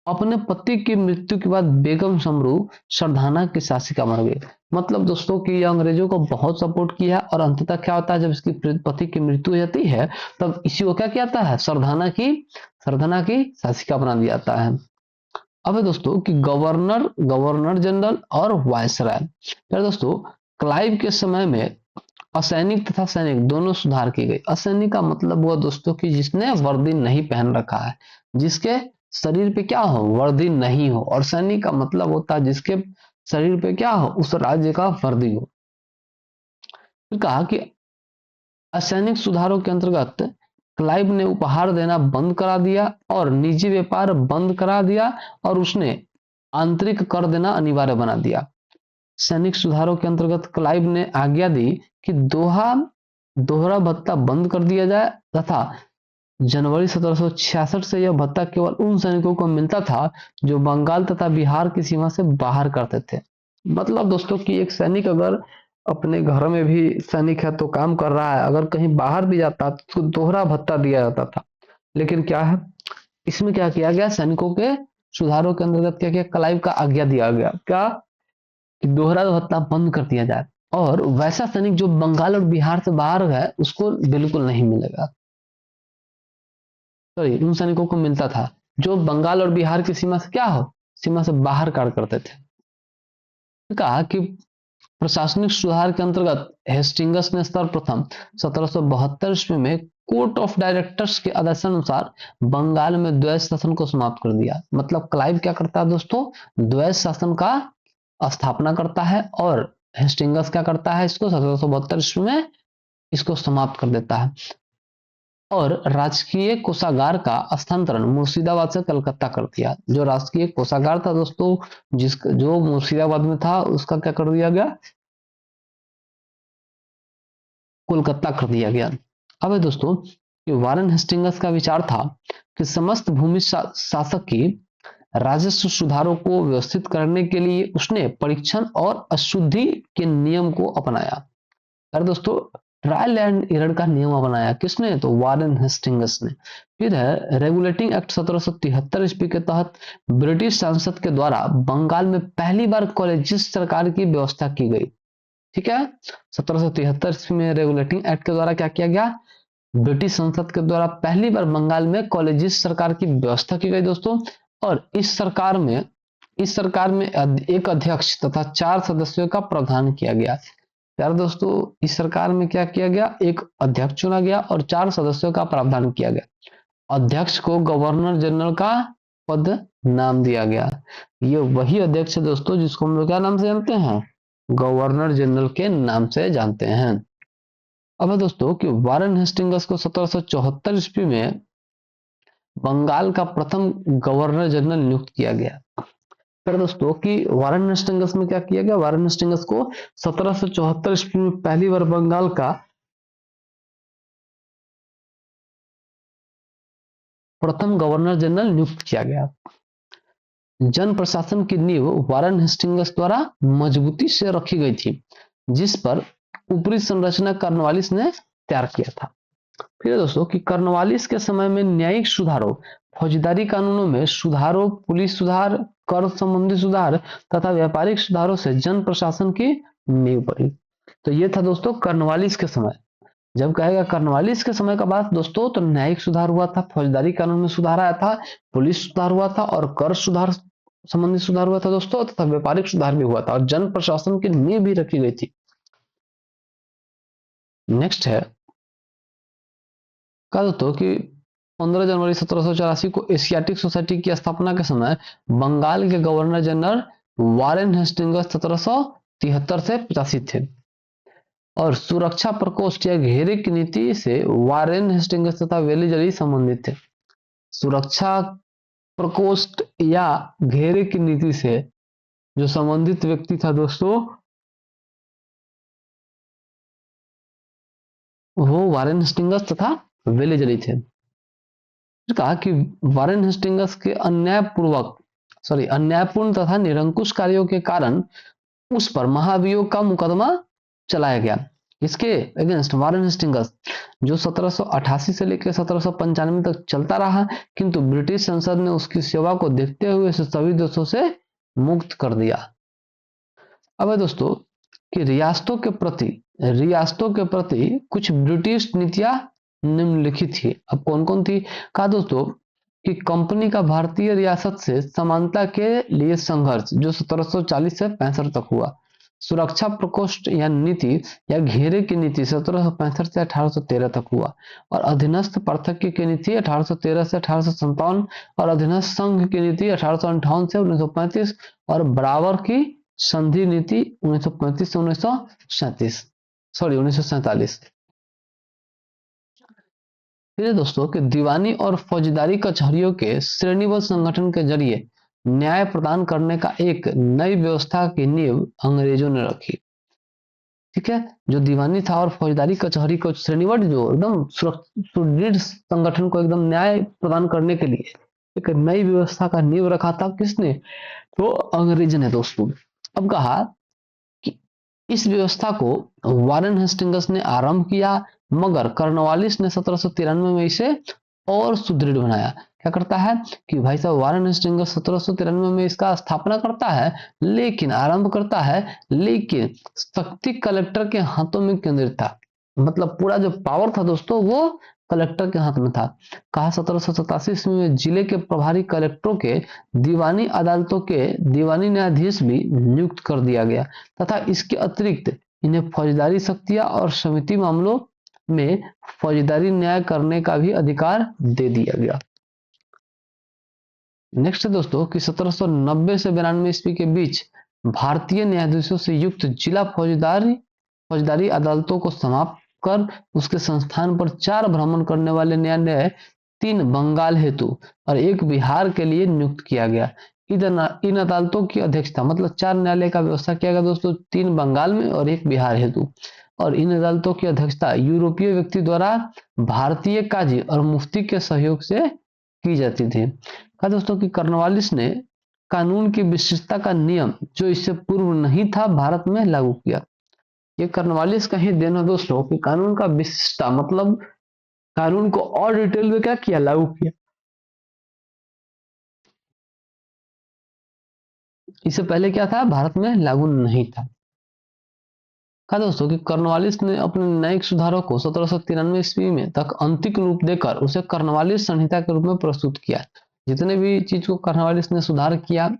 अपने पति की मृत्यु के बाद बेगम समरू सरदाना की शासिका बन गई। मतलब दोस्तों कि ये अंग्रेजों को बहुत सपोर्ट किया और अंततः क्या होता है, जब इसकी पति की मृत्यु हो जाती है तब इसी को क्या किया जाता है, सरदाना की शासिका बना दिया जाता है। अब है दोस्तों कि गवर्नर जनरल और वायसराय। फिर दोस्तों क्लाइव के समय में असैनिक तथा सैनिक दोनों सुधार की गई। असैनिक का मतलब हुआ दोस्तों कि जिसने वर्दी नहीं पहन रखा है, जिसके शरीर पे क्या हो, वर्दी नहीं हो, और सैनिक का मतलब होता है जिसके शरीर पे क्या हो, उस राज्य का वर्दी हो। फिर कहा कि असैनिक सुधारों के अंतर्गत क्लाइव ने उपहार देना बंद करा दिया और निजी व्यापार बंद करा दिया और उसने आंतरिक कर देना अनिवार्य बना दिया। सैनिक सुधारों के अंतर्गत क्लाइव ने आज्ञा दी कि दोहरा भत्ता बंद कर दिया जाए तथा जनवरी 1766 से यह भत्ता केवल उन सैनिकों को मिलता था जो बंगाल तथा बिहार की सीमा से बाहर करते थे। मतलब दोस्तों कि एक सैनिक अगर अपने घर में भी सैनिक है तो काम कर रहा है, अगर कहीं बाहर भी जाता तो दोहरा भत्ता दिया जाता था। लेकिन क्या है, इसमें क्या किया गया, सैनिकों के सुधारों के अंतर्गत क्या किया, क्लाइव का आज्ञा दिया गया क्या कि दोहरा भत्ता बंद कर दिया जाए और वैसा सैनिक जो बंगाल और बिहार से बाहर है उसको बिल्कुल नहीं मिलेगा। सॉरी, उन सैनिकों को मिलता था जो बंगाल और बिहार की सीमा से क्या हो, सीमा से बाहर कार्य करते थे। कहा कि प्रशासनिक सुधार के अंतर्गत हेस्टिंगस ने सर्वप्रथम 1772 ईस्वी में कोर्ट ऑफ डायरेक्टर्स के आदेशानुसार बंगाल में द्वैध शासन को समाप्त कर दिया। मतलब क्लाइव क्या करता है दोस्तों, द्वैध शासन का स्थापना करता है और हेस्टिंगस क्या करता है, इसको 1772 ईस्वी में इसको समाप्त कर देता है और राजकीय कोषागार का स्थानांतरण मुर्शिदाबाद से कलकत्ता कर दिया। जो राजकीय कोषागार था दोस्तों, जो मुर्शिदाबाद में था, उसका क्या कर दिया गया, कोलकाता कर दिया गया। अब है दोस्तों कि वारेन हेस्टिंगस का विचार था कि समस्त भूमि शासक की राजस्व सुधारों को व्यवस्थित करने के लिए उसने परीक्षण और अशुद्धि के नियम को अपनाया। अरे दोस्तों, ट्रायल एंड एरर का नियम बनाया किसने, तो वारेन हेस्टिंगस ने। फिर है रेगुलेटिंग एक्ट 1773 ईस्वी के तहत ब्रिटिश संसद के द्वारा बंगाल में पहली बार कॉलेजियस सरकार की व्यवस्था की गई। ठीक है, 1773 ईस्वी में रेगुलेटिंग एक्ट के द्वारा क्या किया गया, ब्रिटिश संसद के द्वारा पहली बार बंगाल में कॉलेजियस सरकार की व्यवस्था की गई दोस्तों। और इस सरकार में एक अध्यक्ष तथा 4 सदस्यों का प्रावधान किया गया। यार दोस्तों, इस सरकार में क्या किया गया, एक अध्यक्ष चुना गया और 4 सदस्यों का प्रावधान किया गया। अध्यक्ष को गवर्नर जनरल का पद नाम दिया गया। ये वही अध्यक्ष है दोस्तों जिसको हम लोग क्या नाम से जानते हैं, गवर्नर जनरल के नाम से जानते हैं। अब है दोस्तों कि वारेन हेस्टिंगस को 1774 ईस्वी में बंगाल का प्रथम गवर्नर जनरल नियुक्त किया गया। फिर दोस्तों कि वारेन हेस्टिंगस में क्या किया गया, वारेन हेस्टिंगस को 1774 ईस्वी में पहली बार बंगाल का प्रथम गवर्नर जनरल नियुक्त किया गया। जन प्रशासन की नींव वारेन हेस्टिंगस द्वारा मजबूती से रखी गई थी, जिस पर ऊपरी संरचना कॉर्नवालिस ने तैयार किया था। फिर दोस्तों कि कर्नवालिस के समय में न्यायिक सुधारों, फौजदारी कानूनों में सुधारों, पुलिस सुधार, कर संबंधी सुधार तथा व्यापारिक सुधारों से जन प्रशासन की नींव पड़ी। तो ये था दोस्तों कर्नवालिस के समय। जब कहेगा कर्नवालिस के समय का बात दोस्तों, तो न्यायिक सुधार हुआ था, फौजदारी कानून में सुधार आया था, पुलिस सुधार हुआ था और कर सुधार संबंधी सुधार हुआ था दोस्तों, तथा व्यापारिक सुधार भी हुआ था और जन प्रशासन की नींव भी रखी गई थी। नेक्स्ट है कहा दोस्तों कि 15 जनवरी 1784 को एशियाटिक सोसाइटी की स्थापना के समय बंगाल के गवर्नर जनरल वारेन हेस्टिंग्स 1773 से 85 थे और सुरक्षा प्रकोष्ठ या घेरे की नीति से वारेन हेस्टिंग्स तथा वेलीजली संबंधित थे। सुरक्षा प्रकोष्ठ या घेरे की नीति से जो संबंधित व्यक्ति था दोस्तों, वो वारेन हेस्टिंग्स तथा वेलीजली थे। कहा कि वारेन हेस्टिंग्स के अन्यायपूर्ण तथा निरंकुश कार्यों के कारण उस पर महाभियोग का मुकदमा चलाया गया। इसके अगेंस्ट वारेन हेस्टिंग्स जो 1788 से लेकर 1795 तक चलता रहा, किंतु ब्रिटिश संसद ने उसकी सेवा को देखते हुए इसे सभी देशों से मुक्त कर दिया। अब है दोस्तों कि रियासतों के प्रति कुछ ब्रिटिश नीतियां निम्नलिखित थी। अब कौन कौन थी? कहा दोस्तों कि कंपनी का भारतीय रियासत से समानता के लिए संघर्ष जो 1740 से 65 तक हुआ। सुरक्षा प्रकोष्ठ या नीति या घेरे की नीति 1765 से 1813 तक हुआ और अधीनस्थ पार्थक्य की नीति 1813 से 1857 और अधीनस्थ संघ की नीति 1858 से 1935 और बराबर की संधि नीति 1935 से 1947। फिर दोस्तों कि दीवानी और फौजदारी कचहरियों के श्रेणीबद्ध संगठन के जरिए न्याय प्रदान करने का एक नई व्यवस्था की नींव अंग्रेजों ने रखी। ठीक है, जो दीवानी था और फौजदारी कचहरी को श्रेणीबद्ध जो एकदम सुदृढ़ संगठन को एकदम न्याय प्रदान करने के लिए एक नई व्यवस्था का नींव रखा था। किसने? तो अंग्रेज ने दोस्तों। अब कहा कि इस व्यवस्था को वारेन हेस्टिंग्स ने आरंभ किया, मगर कर्नवालिस ने 1793 में इसे और सुदृढ़ बनाया। क्या करता है कि भाई साहब वारेन हेस्टिंग्स 1793 में इसका स्थापना करता है, लेकिन आरंभ करता है, लेकिन शक्ति कलेक्टर के हाथों में केंद्रित था। मतलब पूरा जो पावर था दोस्तों वो कलेक्टर के हाथ में था। कहा 1787 ईस्वी में जिले के प्रभारी कलेक्टरों के दीवानी अदालतों के दीवानी न्यायाधीश भी नियुक्त कर दिया गया तथा इसके अतिरिक्त इन्हें फौजदारी शक्तियां और समिति मामलों में फौजदारी न्याय करने का भी अधिकार दे दिया गया। नेक्स्ट है दोस्तों कि 1790 से 92 ईस्वी के बीच भारतीय न्यायाधीशों से युक्त जिला फौजदारी अदालतों को समाप्त कर उसके संस्थान पर 4 भ्रमण करने वाले न्यायालय 3 बंगाल हेतु और 1 बिहार के लिए नियुक्त किया गया। इन अदालतों की अध्यक्षता मतलब 4 न्यायालय का व्यवस्था किया गया दोस्तों, 3 बंगाल में और 1 बिहार हेतु। और इन अदालतों की अध्यक्षता यूरोपीय व्यक्ति द्वारा भारतीय काजी और मुफ्ती के सहयोग से की जाती थी। कहा दोस्तों कि कर्नवालिस ने कानून की विशिष्टता का नियम जो इससे पूर्व नहीं था भारत में लागू किया। ये कर्नवालिस का ही देन है दोस्तों कि कानून का विशिष्टता मतलब कानून को और डिटेल में क्या किया, लागू किया। इससे पहले क्या था, भारत में लागू नहीं था। कहा दोस्तों कि कर्नवालिस ने अपने न्यायिक सुधारों को 1793 ईस्वी में तक अंतिम रूप देकर उसे कर्नवालिस संहिता के रूप में प्रस्तुत किया। जितने भी चीज को कर्नवालिस ने सुधार किया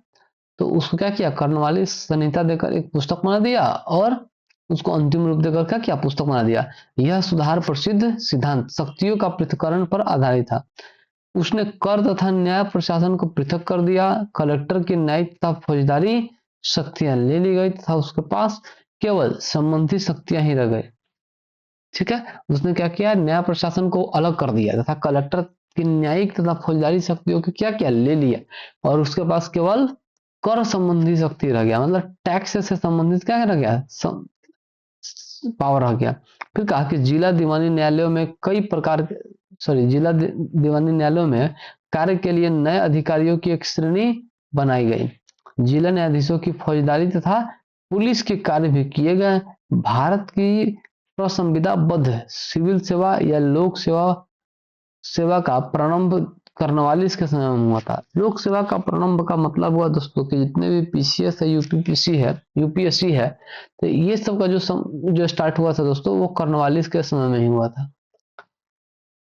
तो उसको क्या किया, कर्नवालिस संहिता देकर एक पुस्तक बना दिया और उसको अंतिम रूप देकर क्या किया, पुस्तक बना दिया। यह सुधार प्रसिद्ध सिद्धांत शक्तियों का पृथक्करण पर आधारित था। उसने कर तथा न्याय प्रशासन को पृथक कर दिया, कलेक्टर की न्यायिक तथा फौजदारी शक्तियां ले ली गई तथा उसके पास केवल संबंधित शक्तियां ही रह गई। ठीक है, उसने क्या किया, न्याय प्रशासन को अलग कर दिया तथा कलेक्टर की न्यायिक तथा फौजदारी शक्तियों को क्या किया, ले लिया और उसके पास केवल कर संबंधी शक्ति रह गया, मतलब टैक्स से संबंधित क्या रह गया, पावर रह गया। फिर कहा कि जिला दीवानी न्यायालयों में दीवानी न्यायालयों में कार्य के लिए नए अधिकारियों की एक श्रेणी बनाई गई। जिला न्यायाधीशों की फौजदारी तथा पुलिस के कार्य भी किए गए। भारत की प्रसंविदाबद्ध सिविल सेवा या लोक सेवा सेवा का प्रारंभ कर्नवालिस के समय में हुआ था। लोक सेवा का प्रारंभ का मतलब हुआ दोस्तों कि जितने भी पीसीएस है, यूपीएससी है, तो ये सब का जो स्टार्ट हुआ था दोस्तों, वो कर्नवालिस के समय में ही हुआ था।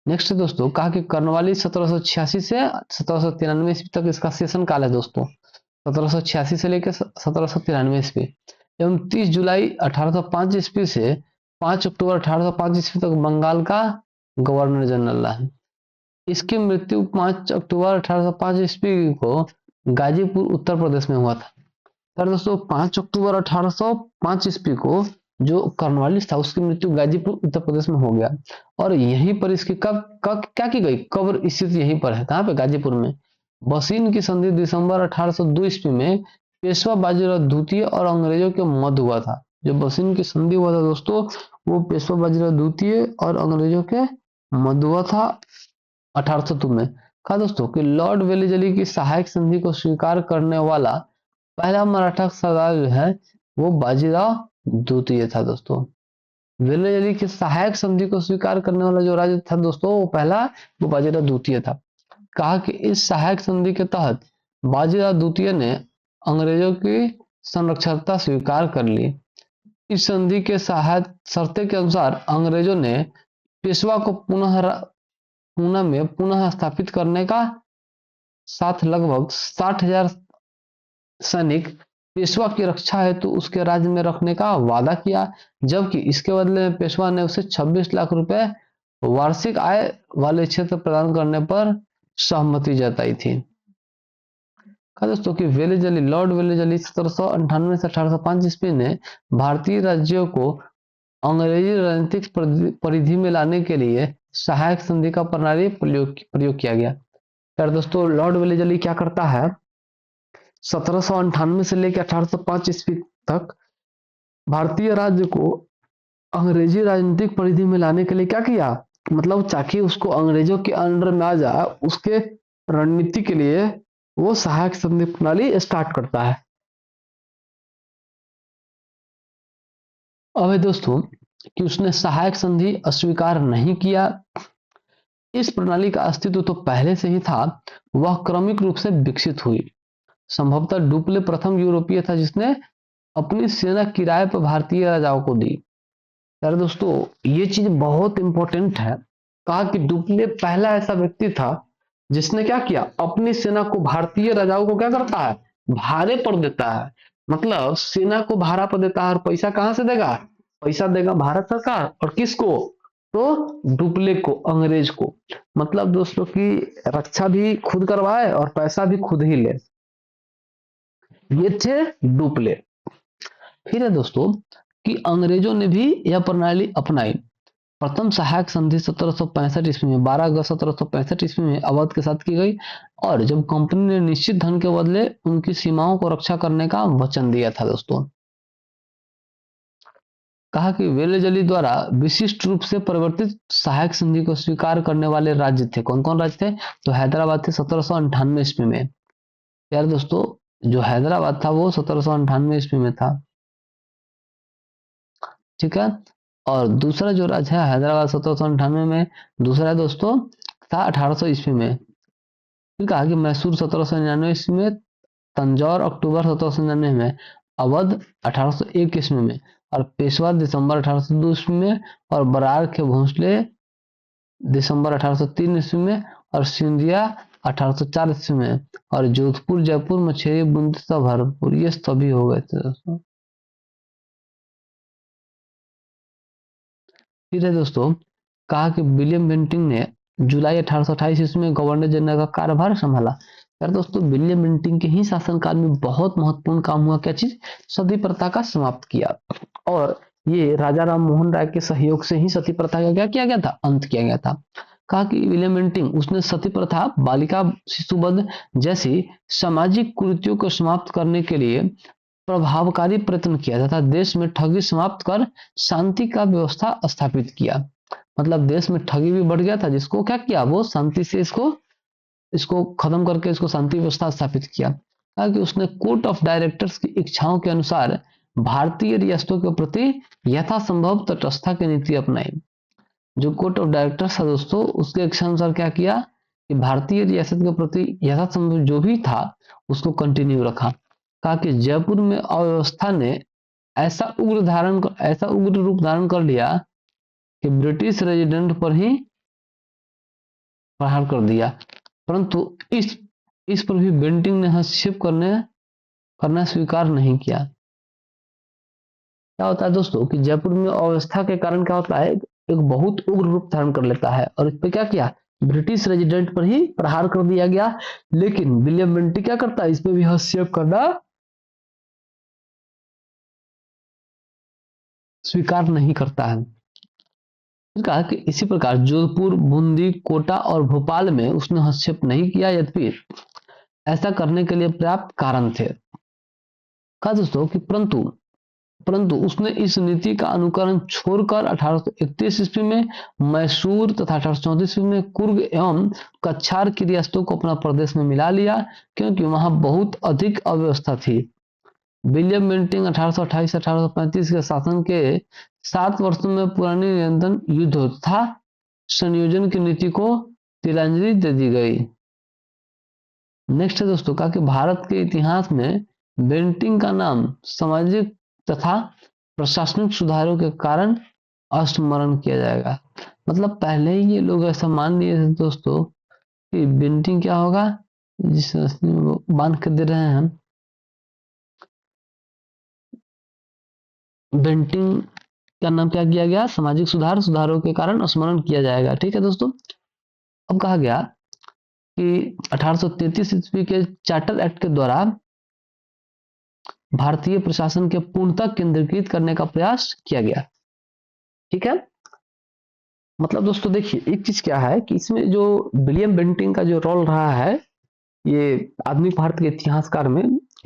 नेक्स्ट दोस्तों, कहा कि कर्नवालिस 1786 से 1793 ईस्वी तक इसका शासन काल है दोस्तों। 1786 से लेकर 1793 ईस्वी एवं 30 जुलाई 1805 ईस्वी से 5 अक्टूबर 1805 ईस्वी तक बंगाल का गवर्नर जनरल रहा। इसकी मृत्यु 5 अक्टूबर 1805 ईस्वी को गाजीपुर उत्तर प्रदेश में हुआ था। पर दोस्तों 5 अक्टूबर 1805 ईस्वी को जो कर्नवालिस था उसकी मृत्यु गाजीपुर उत्तर प्रदेश में हो गया और यहीं पर इसकी क्या की गई, कब्र स्थित यहीं पर है। कहाँ पे? गाजीपुर में। बसीन की संधि दिसंबर 1802 ईस्वी में पेशवा बाजीराव द्वितीय और अंग्रेजों के मध्य हुआ था। जो बसीन की संधि हुआ था दोस्तों, वो पेशवा बाजीराव द्वितीय और अंग्रेजों के मध्य हुआ था 1802 में। कहा दोस्तों कि लॉर्ड वेलेजली की सहायक संधि को स्वीकार करने वाला पहला मराठा सरदार जो है वो बाजीराव द्वितीय था दोस्तों। वेलेजली की सहायक संधि को स्वीकार करने वाला जो राज्य था दोस्तों, वो बाजीराव द्वितीय था। कहा कि इस सहायक संधि के तहत बाजीराव द्वितीय ने अंग्रेजों की संरक्षकता स्वीकार कर ली। इस संधि के शर्तें के अनुसार अंग्रेजों ने पेशवा को पूना में पुनः स्थापित करने का साथ लगभग 60,000 सैनिक पेशवा की रक्षा हेतु तो उसके राज्य में रखने का वादा किया, जबकि इसके बदले में पेशवा ने उसे 26 लाख रुपए वार्षिक आय वाले क्षेत्र प्रदान करने पर सहमति जताई थी। कहा दोस्तों कि लॉर्ड वेलेजली 1798 से 1805 ईस्वी ने भारतीय राज्यों को अंग्रेजी राजनीतिक परिधि में लाने के लिए सहायक संधि का प्रणाली प्रयोग किया गया। यार दोस्तों, लॉर्ड वेलेजली क्या करता है, 1798 से लेकर 1805 ईस्वी तक भारतीय राज्य को अंग्रेजी राजनीतिक परिधि में लाने के लिए क्या किया, मतलब ताकि उसको अंग्रेजों के अंडर में आ जाए, उसके रणनीति के लिए वो सहायक संधि प्रणाली स्टार्ट करता है। अब दोस्तों कि उसने सहायक संधि अस्वीकार नहीं किया। इस प्रणाली का अस्तित्व तो पहले से ही था, वह क्रमिक रूप से विकसित हुई। संभवतः डुप्ले प्रथम यूरोपीय था जिसने अपनी सेना किराए पर भारतीय राजाओं को दी। यार दोस्तों, ये चीज बहुत इंपॉर्टेंट है। कहा कि डुप्ले पहला ऐसा व्यक्ति था जिसने क्या किया, अपनी सेना को भारतीय राजाओं को क्या करता है, भाड़े पर देता है। मतलब सेना को भाड़ा पर देता है और पैसा कहां से देगा, पैसा देगा भारत सरकार। और किसको, तो डुप्ले को, अंग्रेज को। मतलब दोस्तों की रक्षा भी खुद करवाए और पैसा भी खुद ही ले। ये थे डुप्ले। फिर है दोस्तों कि अंग्रेजों ने भी यह प्रणाली अपनाई। प्रथम सहायक संधि 1765 ईस्वी में 12 अगस्त 1765 ईस्वी में अवध के साथ की गई और जब कंपनी ने निश्चित धन के बदले उनकी सीमाओं को रक्षा करने का वचन दिया था दोस्तों। कहा कि वेलेजली द्वारा विशिष्ट रूप से परिवर्तित सहायक संधि को स्वीकार करने वाले राज्य थे। कौन कौन राज्य थे, तो हैदराबाद थे 1798 ईस्वी में। यार दोस्तों, जो हैदराबाद था वो 1798 ईस्वी में था, ठीक है। और दूसरा जो राज्य है हैदराबाद 1798 में, दूसरा है दोस्तों था 1800 ईस्वी में। फिर कहा कि मैसूर 1799 ईस्वी में, तंजौर अक्टूबर 1799 में, अवध 1801 ईस्वी में और पेशवा दिसंबर 1802 ईस्वी में और बरार के भोंसले दिसंबर 1803 ईस्वी में और सिंधिया 1804 ईस्वी में और जोधपुर जयपुर मछेरी बूंदी तथा भरतपुर ये सभी हो गए थे दोस्तों। फिर है दोस्तों, कहा कि विलियम बेंटिंग ने जुलाई 1828 ईस्वी में गवर्नर जनरल का कार्यभार संभाला। यार दोस्तों, विलियम बेंटिंग के ही शासनकाल में बहुत महत्वपूर्ण काम हुआ। क्या चीज, सती प्रथा का समाप्त किया। और ये राजा राम मोहन राय के सहयोग से ही सती प्रथा का क्या किया गया था, अंत किया गया था। कहा कि विलियम बेंटिंग उसने सती प्रथा, बालिका शिशुवध जैसी सामाजिक कुरीतियों को समाप्त करने के लिए प्रभावकारी प्रयत्न किया तथा देश में ठगी समाप्त कर शांति का व्यवस्था स्थापित किया। मतलब देश में ठगी भी बढ़ गया था, जिसको क्या किया, वो शांति से इसको खत्म करके इसको शांति व्यवस्था स्थापित किया। कहा कि उसने कोर्ट ऑफ डायरेक्टर्स की इच्छाओं के अनुसार भारतीय रियासतों के प्रति यथासंभव तटस्थता की नीति अपनाई। जो कोर्ट ऑफ डायरेक्टर्स था दोस्तों, उसके अनुसार क्या किया कि भारतीय रियासत के प्रति यथासंभव जो भी था उसको कंटिन्यू रखा। कहा कि जयपुर में अव्यवस्था ने ऐसा उग्र रूप धारण कर लिया कि ब्रिटिश रेजिडेंट पर ही प्रहार कर दिया। परंतु इस पर भी बेंटिंग ने हस्तक्षेप करना स्वीकार नहीं किया। क्या होता है दोस्तों कि जयपुर में अव्यवस्था के कारण क्या होता है, एक बहुत उग्र रूप धारण कर लेता है और इस पे क्या किया, ब्रिटिश रेजिडेंट पर ही प्रहार कर दिया गया। लेकिन विलियम बेंटिंग क्या करता है, इस पे भी हस्तक्षेप करना स्वीकार नहीं करता है। कहा कि इसी प्रकार जोधपुर, बूंदी, कोटा और भोपाल में उसने हस्तक्षेप नहीं किया, यद्यपि ऐसा करने के लिए पर्याप्त कारण थे। कहा दोस्तों कि परंतु उसने इस नीति का अनुकरण छोड़कर 1831 ईस्वी में मैसूर तथा 1834 ईस्वी में कुर्ग एवं कछार की रियासतों को अपना प्रदेश में मिला लिया, क्योंकि वहां बहुत अधिक अव्यवस्था थी। विलियम बेंटिंग 1828 1835 के शासन के 7 वर्षों में पुरानी निरंतर युद्ध तथा संयोजन की नीति को तिलांजलि दे दी गई। नेक्स्ट है दोस्तों, कहा कि भारत के इतिहास में बेंटिंग का नाम सामाजिक तथा प्रशासनिक सुधारों के कारण स्मरण किया जाएगा। मतलब पहले ही ये लोग ऐसा मान लिए थे दोस्तों कि बेंटिंग क्या होगा, जिस बांध के दे रहे हैं हम, बेंटिंग का नाम क्या किया गया, सामाजिक सुधारों के कारण स्मरण किया जाएगा। ठीक है दोस्तों। अब कहा गया कि 1833 ईस्वी के चार्टर एक्ट के द्वारा भारतीय प्रशासन के पूर्णतः केंद्रीकृत करने का प्रयास किया गया। ठीक है। मतलब दोस्तों देखिए, एक चीज क्या है कि इसमें जो विलियम बेंटिंग का जो रोल रहा है, ये आधुनिक भारत के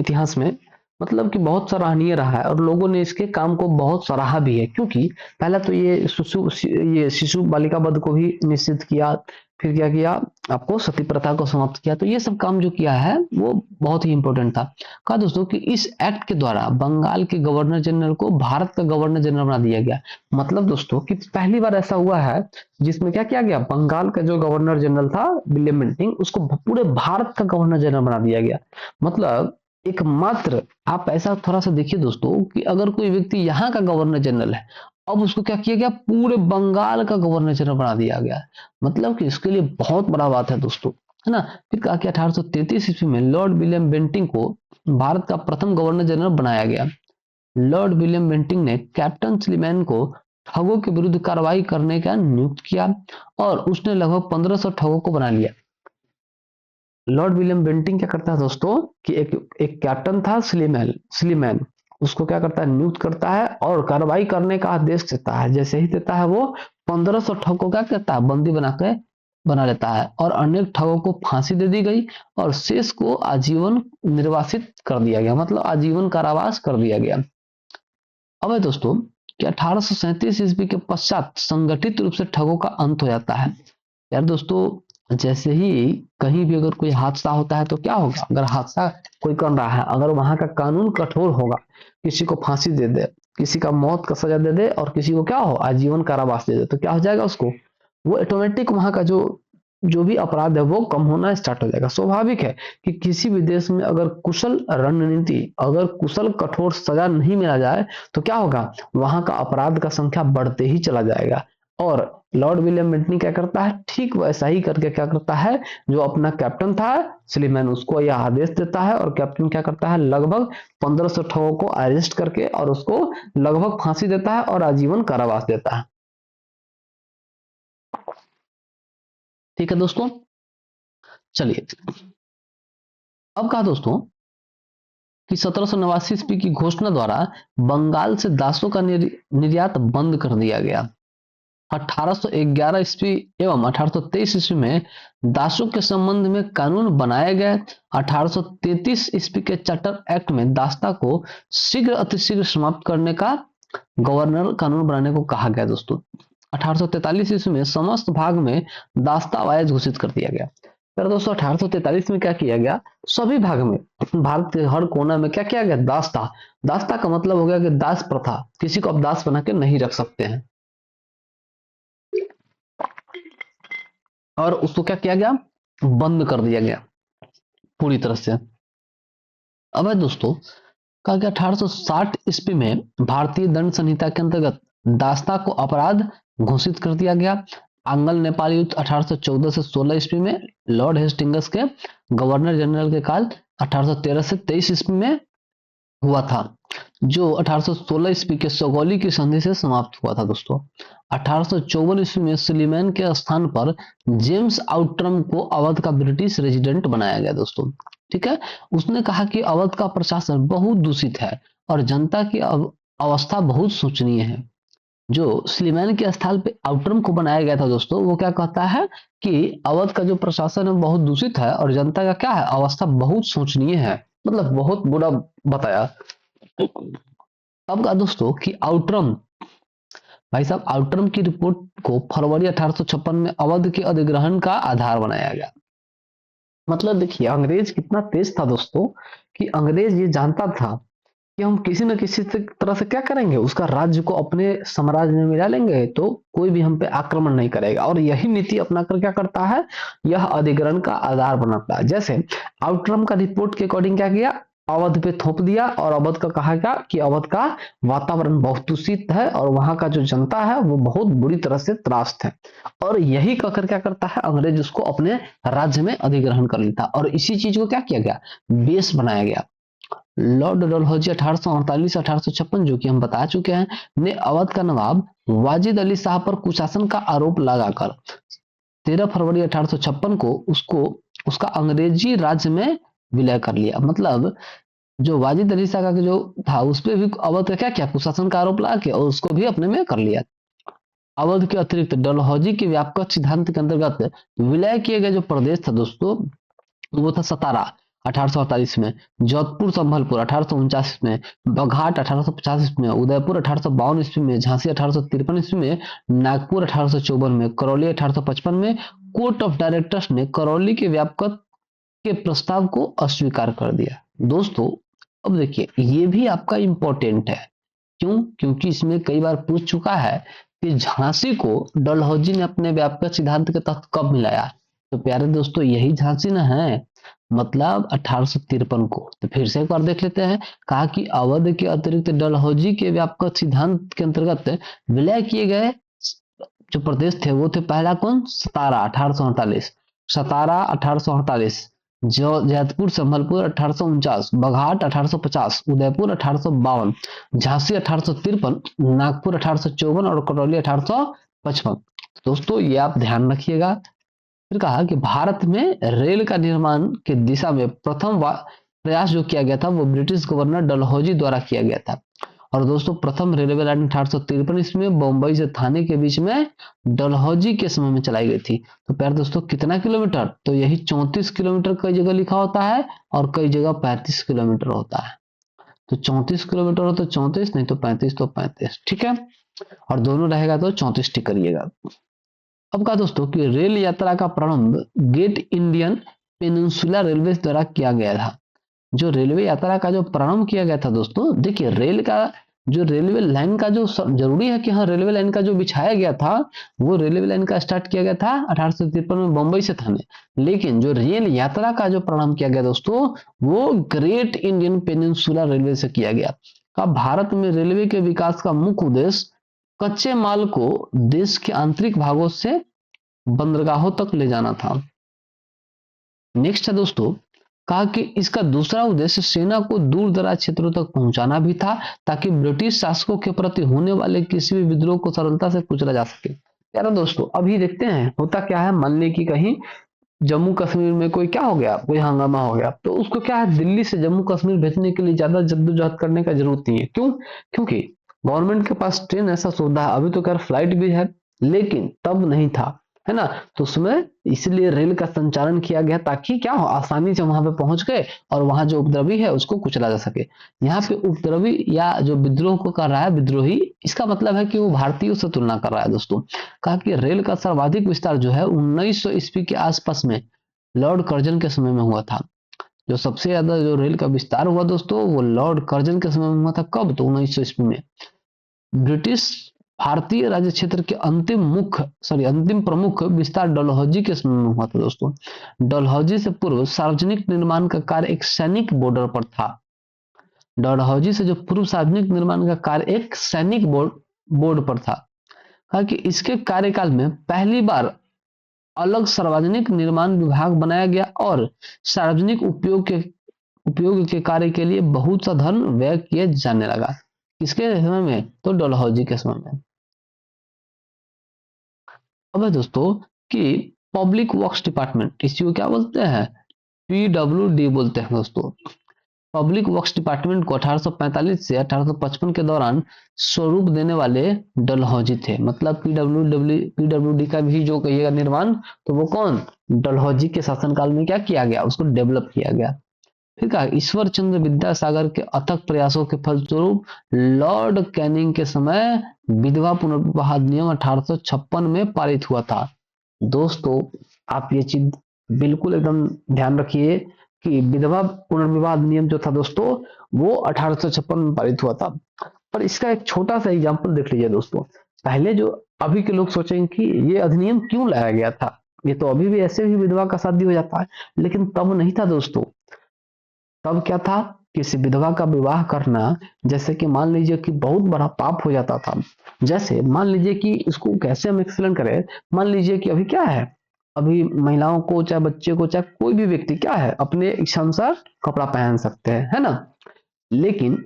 इतिहास में मतलब कि बहुत सराहनीय रहा है और लोगों ने इसके काम को बहुत सराहा भी है। क्योंकि पहला तो ये शिशु बालिका वध को भी निश्चित किया, फिर क्या किया, आपको सती प्रथा को समाप्त किया। तो ये सब काम जो किया है वो बहुत ही इंपॉर्टेंट था। कहा दोस्तों कि इस एक्ट के द्वारा बंगाल के गवर्नर जनरल को भारत का गवर्नर जनरल बना दिया गया। मतलब दोस्तों कि पहली बार ऐसा हुआ है जिसमें क्या किया गया, बंगाल का जो गवर्नर जनरल था विलियम बेंटिंग, उसको पूरे भारत का गवर्नर जनरल बना दिया गया। मतलब एकमात्र, आप ऐसा थोड़ा सा देखिए दोस्तों कि अगर कोई व्यक्ति यहाँ का गवर्नर जनरल है, अब उसको क्या किया गया, पूरे बंगाल का गवर्नर जनरल बना दिया गया। मतलब कि इसके लिए बहुत बड़ा बात है दोस्तों, है ना। फिर कहा कि 1833 ईस्वी में लॉर्ड विलियम बेंटिंग को भारत का प्रथम गवर्नर जनरल बनाया गया। लॉर्ड विलियम बेंटिंग ने कैप्टन स्लीमैन को ठगों के विरुद्ध कार्रवाई करने का नियुक्त किया और उसने लगभग 1500 ठगों को बना लिया। लॉर्ड विलियम बेंटिंग क्या करता है दोस्तों कि एक कैप्टन था स्लीमैन, उसको क्या करता है, नियुक्त करता है और कार्रवाई करने का आदेश देता है। जैसे ही देता है वो 1500 ठगों क्या करता है, बंदी बना लेता है और अनेक ठगों को फांसी दे दी गई और शेष को आजीवन निर्वासित कर दिया गया, मतलब आजीवन कारावास कर दिया गया। अब है दोस्तों कि 1837 ईस्वी के पश्चात संगठित रूप से ठगों का अंत हो जाता है। यार दोस्तों, जैसे ही कहीं भी अगर कोई हादसा होता है तो क्या होगा, अगर हादसा कोई कर रहा है, अगर वहां का कानून कठोर होगा, किसी को फांसी दे दे, किसी का मौत का सजा दे दे और किसी को क्या हो, आजीवन कारावास दे दे, तो क्या हो जाएगा, उसको वो ऑटोमेटिक वहां का जो भी अपराध है वो कम होना स्टार्ट हो जाएगा। स्वाभाविक है कि किसी भी देश में अगर कुशल रणनीति, अगर कुशल कठोर सजा नहीं मिला जाए तो क्या होगा, वहां का अपराध का संख्या बढ़ते ही चला जाएगा। और लॉर्ड विलियम बेंटिंग क्या करता है, ठीक वैसा ही करके क्या करता है, जो अपना कैप्टन था स्लीमैन, उसको यह आदेश देता है और कैप्टन क्या करता है, लगभग 1500 ठगों को अरेस्ट करके और उसको लगभग फांसी देता है और आजीवन कारावास देता है। ठीक है दोस्तों। चलिए, अब कहा दोस्तों कि 1789 ईस्वी की घोषणा द्वारा बंगाल से दासों का निर्यात बंद कर दिया गया। 1811 ईस्वी एवं 1823 ईस्वी में दासों के संबंध में कानून बनाए गए। 1833 ईस्वी के चार्टर एक्ट में दासता को शीघ्र अतिशीघ्र समाप्त करने का गवर्नर कानून बनाने को कहा गया दोस्तों। 1843 ईस्वी में समस्त भाग में दासता वायज घोषित कर दिया गया। फिर दोस्तों 1843 में क्या किया गया, सभी भाग में, भारत के हर कोना में क्या किया गया, दास था। दासता का मतलब हो गया कि दास प्रथा, किसी को आप दास बना के नहीं रख सकते हैं, और उसको क्या किया गया, बंद कर दिया गया पूरी तरह से। अब है दोस्तों, कहा गया 1860 ईस्वी में भारतीय दंड संहिता के अंतर्गत दासता को अपराध घोषित कर दिया गया। आंग्ल नेपाल युद्ध 1814 से 16 ईस्वी में लॉर्ड हेस्टिंग्स के गवर्नर जनरल के काल 1813 से 23 ईस्वी में हुआ था, जो 1816 ईस्वी के सगौली की संधि से समाप्त हुआ था दोस्तों। 1854 ईस्वी में सुलेमान के स्थान पर जेम्स आउटरम को अवध का ब्रिटिश रेजिडेंट बनाया गया दोस्तों। ठीक है, उसने कहा कि अवध का प्रशासन बहुत दूषित है और जनता की अवस्था बहुत शोचनीय है। जो सुलेमान के स्थान पे आउटरम को बनाया गया था दोस्तों, वो क्या कहता है कि अवध का जो प्रशासन है बहुत दूषित है और जनता का क्या है, अवस्था बहुत शोचनीय है, मतलब बहुत बुरा बताया। अब का दोस्तों कि आउटरम, भाई साहब आउटरम की रिपोर्ट को फरवरी 1856 में अवध के अधिग्रहण का आधार बनाया गया। मतलब देखिए अंग्रेज कितना तेज था दोस्तों, कि अंग्रेज ये जानता था कि हम किसी न किसी तरह से क्या करेंगे, उसका राज्य को अपने साम्राज्य में मिला लेंगे तो कोई भी हम पे आक्रमण नहीं करेगा, और यही नीति अपनाकर क्या करता है, यह अधिग्रहण का आधार बनाता है। जैसे आउटरम का रिपोर्ट के अकॉर्डिंग क्या किया, अवध पे थोप दिया, और अवध का कहा गया कि अवध का वातावरण बहुत दूषित है और वहां का जो जनता है वो बहुत बुरी तरह से त्रास्त है, और यही कहकर क्या करता है अंग्रेज उसको अपने राज्य में अधिग्रहण कर लेता, और इसी चीज को क्या किया गया, बेस बनाया गया। लॉर्ड डलहौजी 1848-1856 जो कि हम बता चुके हैं, ने अवध का नवाब वाजिद अली शाह पर कुशासन का आरोप लगाकर 13 फरवरी 1856 को उसको उसका अंग्रेजी राज्य में विलय कर लिया। मतलब जो वाजिद अली शाह का जो था उस पर भी अवध का क्या किया, कुशासन का आरोप लगा के और उसको भी अपने में कर लिया। अवध के अतिरिक्त डलहौजी के व्यापक सिद्धांत के अंतर्गत विलय किए गए जो प्रदेश था दोस्तों, वो था सतारा 1848 में, जोधपुर संभलपुर 1849 में, बघाट 1850 में, उदयपुर 1852 ईस्वी में, झांसी 1853 ईस्वी में, नागपुर 1854 में, करौली 1855 में। कोर्ट ऑफ डायरेक्टर्स ने करौली के व्यापक के प्रस्ताव को अस्वीकार कर दिया दोस्तों। अब देखिए ये भी आपका इंपॉर्टेंट है, क्यों, क्योंकि इसमें कई बार पूछ चुका है कि झांसी को डलहौजी ने अपने व्यापक सिद्धांत के तहत कब मिलाया। तो प्यारे दोस्तों यही झांसी ना है, मतलब 1853 को। तो फिर से एक बार देख लेते हैं, कहा कि अवध के अतिरिक्त डलहौजी के व्यापक सिद्धांत के अंतर्गत विलय किए गए जो प्रदेश थे वो थे, पहला कौन, सतारा 1848, सतारा 1848, जो जैतपुर संभलपुर 1849, बघाट 1850, उदयपुर 1852, झांसी 1853, नागपुर 1854 और करौली 1855। दोस्तों ये आप ध्यान रखिएगा। फिर कहा कि भारत में रेल का निर्माण के दिशा में प्रथम प्रयास जो किया गया था वो ब्रिटिश गवर्नर डलहौजी द्वारा किया गया था। और दोस्तों प्रथम रेलवे लाइन 1853 ईस्वी में बम्बई से थाने के बीच में डलहौजी के समय में चलाई गई थी। तो प्यारे दोस्तों कितना किलोमीटर, तो यही 34 किलोमीटर कई जगह लिखा होता है और कई जगह 35 किलोमीटर होता है। तो 34 किलोमीटर हो तो 34, नहीं तो 35 तो 35, ठीक है, और दोनों रहेगा तो 34 टिक करिएगा। अब कहा दोस्तों कि रेल यात्रा का प्रारंभ ग्रेट इंडियन पेनिनसुला रेलवे द्वारा किया गया था। जो रेलवे यात्रा का जो प्रारंभ किया गया था दोस्तों, देखिए रेल का जो रेलवे लाइन का जो जरूरी है कि हाँ रेलवे लाइन का जो बिछाया गया था वो रेलवे लाइन का स्टार्ट किया गया था 1853 में बंबई से था, लेकिन जो रेल यात्रा का जो प्रारंभ किया गया दोस्तों वो ग्रेट इंडियन पेनिनसुला रेलवे से किया गया। का भारत में रेलवे के विकास का मुख्य उद्देश्य कच्चे माल को देश के आंतरिक भागों से बंदरगाहों तक ले जाना था। नेक्स्ट है दोस्तों, कहा कि इसका दूसरा उद्देश्य सेना को दूर दराज क्षेत्रों तक पहुंचाना भी था ताकि ब्रिटिश शासकों के प्रति होने वाले किसी भी विद्रोह को सरलता से कुचला जा सके। प्यारे दोस्तों अभी देखते हैं होता क्या है, मान ली कि कहीं जम्मू कश्मीर में कोई क्या हो गया, कोई हंगामा हो गया, तो उसको क्या है दिल्ली से जम्मू कश्मीर भेजने के लिए ज्यादा जद्दोजहद करने का जरूरत नहीं है। क्यों, क्योंकि गवर्नमेंट के पास ट्रेन ऐसा सुविधा है, अभी तो खैर फ्लाइट भी है लेकिन तब नहीं था, है ना, तो उसमें इसलिए रेल का संचालन किया गया ताकि क्या हो आसानी से वहां पे पहुंच गए और वहां जो उपद्रवी है उसको कुचला जा सके। यहाँ पे उपद्रवी या जो विद्रोह को कर रहा है विद्रोही, इसका मतलब है कि वो भारतीयों से तुलना कर रहा है दोस्तों। कहा कि रेल का सर्वाधिक विस्तार जो है 1900 ईस्वी के आसपास में लॉर्ड कर्जन के समय में हुआ था। जो सबसे ज्यादा जो रेल का विस्तार हुआ दोस्तों वो लॉर्ड कर्जन के समय में हुआ था। कब? तो 1900 ईस्वी में। ब्रिटिश भारतीय राज्य क्षेत्र के अंतिम प्रमुख विस्तार डलहौजी के समय में हुआ था दोस्तों। डलहौजी से पूर्व सार्वजनिक निर्माण का कार्य एक सैनिक बॉर्डर पर था। डलहौजी से जो पूर्व सार्वजनिक निर्माण का कार्य एक सैनिक बोर्ड पर था। कहा कि इसके कार्यकाल में पहली बार अलग सार्वजनिक निर्माण विभाग बनाया गया और सार्वजनिक उपयोग के कार्य के लिए बहुत सा धन व्यय किया जाने लगा। किसके समय में? तो डलहौजी के समय में। अब है दोस्तों कि पब्लिक वर्क्स डिपार्टमेंट, इसी को क्या बोलते हैं? PWD बोलते हैं दोस्तों। पब्लिक वर्क्स डिपार्टमेंट को 1845 से 1855 के दौरान स्वरूप देने वाले डलहौजी थे। मतलब पीडब्ल्यूडी का भी जो कहिएगा निर्माण, तो वो कौन? डलहौजी के शासनकाल में क्या किया गया? उसको डेवलप किया गया। फिर कहा ईश्वर चंद्र विद्यासागर के अथक प्रयासों के फलस्वरूप लॉर्ड कैनिंग के समय विधवा पुनर्विवाह अधिनियम 1856 में पारित हुआ था। दोस्तों आप ये चीज बिल्कुल एकदम ध्यान रखिए कि विधवा पुनर्विवाह अधिनियम जो था दोस्तों वो 1856 में पारित हुआ था। पर इसका एक छोटा सा एग्जाम्पल देख लीजिए दोस्तों। पहले जो अभी के लोग सोचेंगे कि ये अधिनियम क्यों लाया गया था, ये तो अभी भी ऐसे भी विधवा का शादी हो जाता है, लेकिन तब नहीं था दोस्तों। तब क्या था? किसी विधवा का विवाह करना जैसे कि मान लीजिए कि बहुत बड़ा पाप हो जाता था। जैसे मान लीजिए कि इसको कैसे हम एक्सप्लेन करें, मान लीजिए कि अभी क्या है, अभी महिलाओं को चाहे बच्चे को चाहे कोई भी व्यक्ति क्या है अपने इच्छा अनुसार कपड़ा पहन सकते हैं, है ना। लेकिन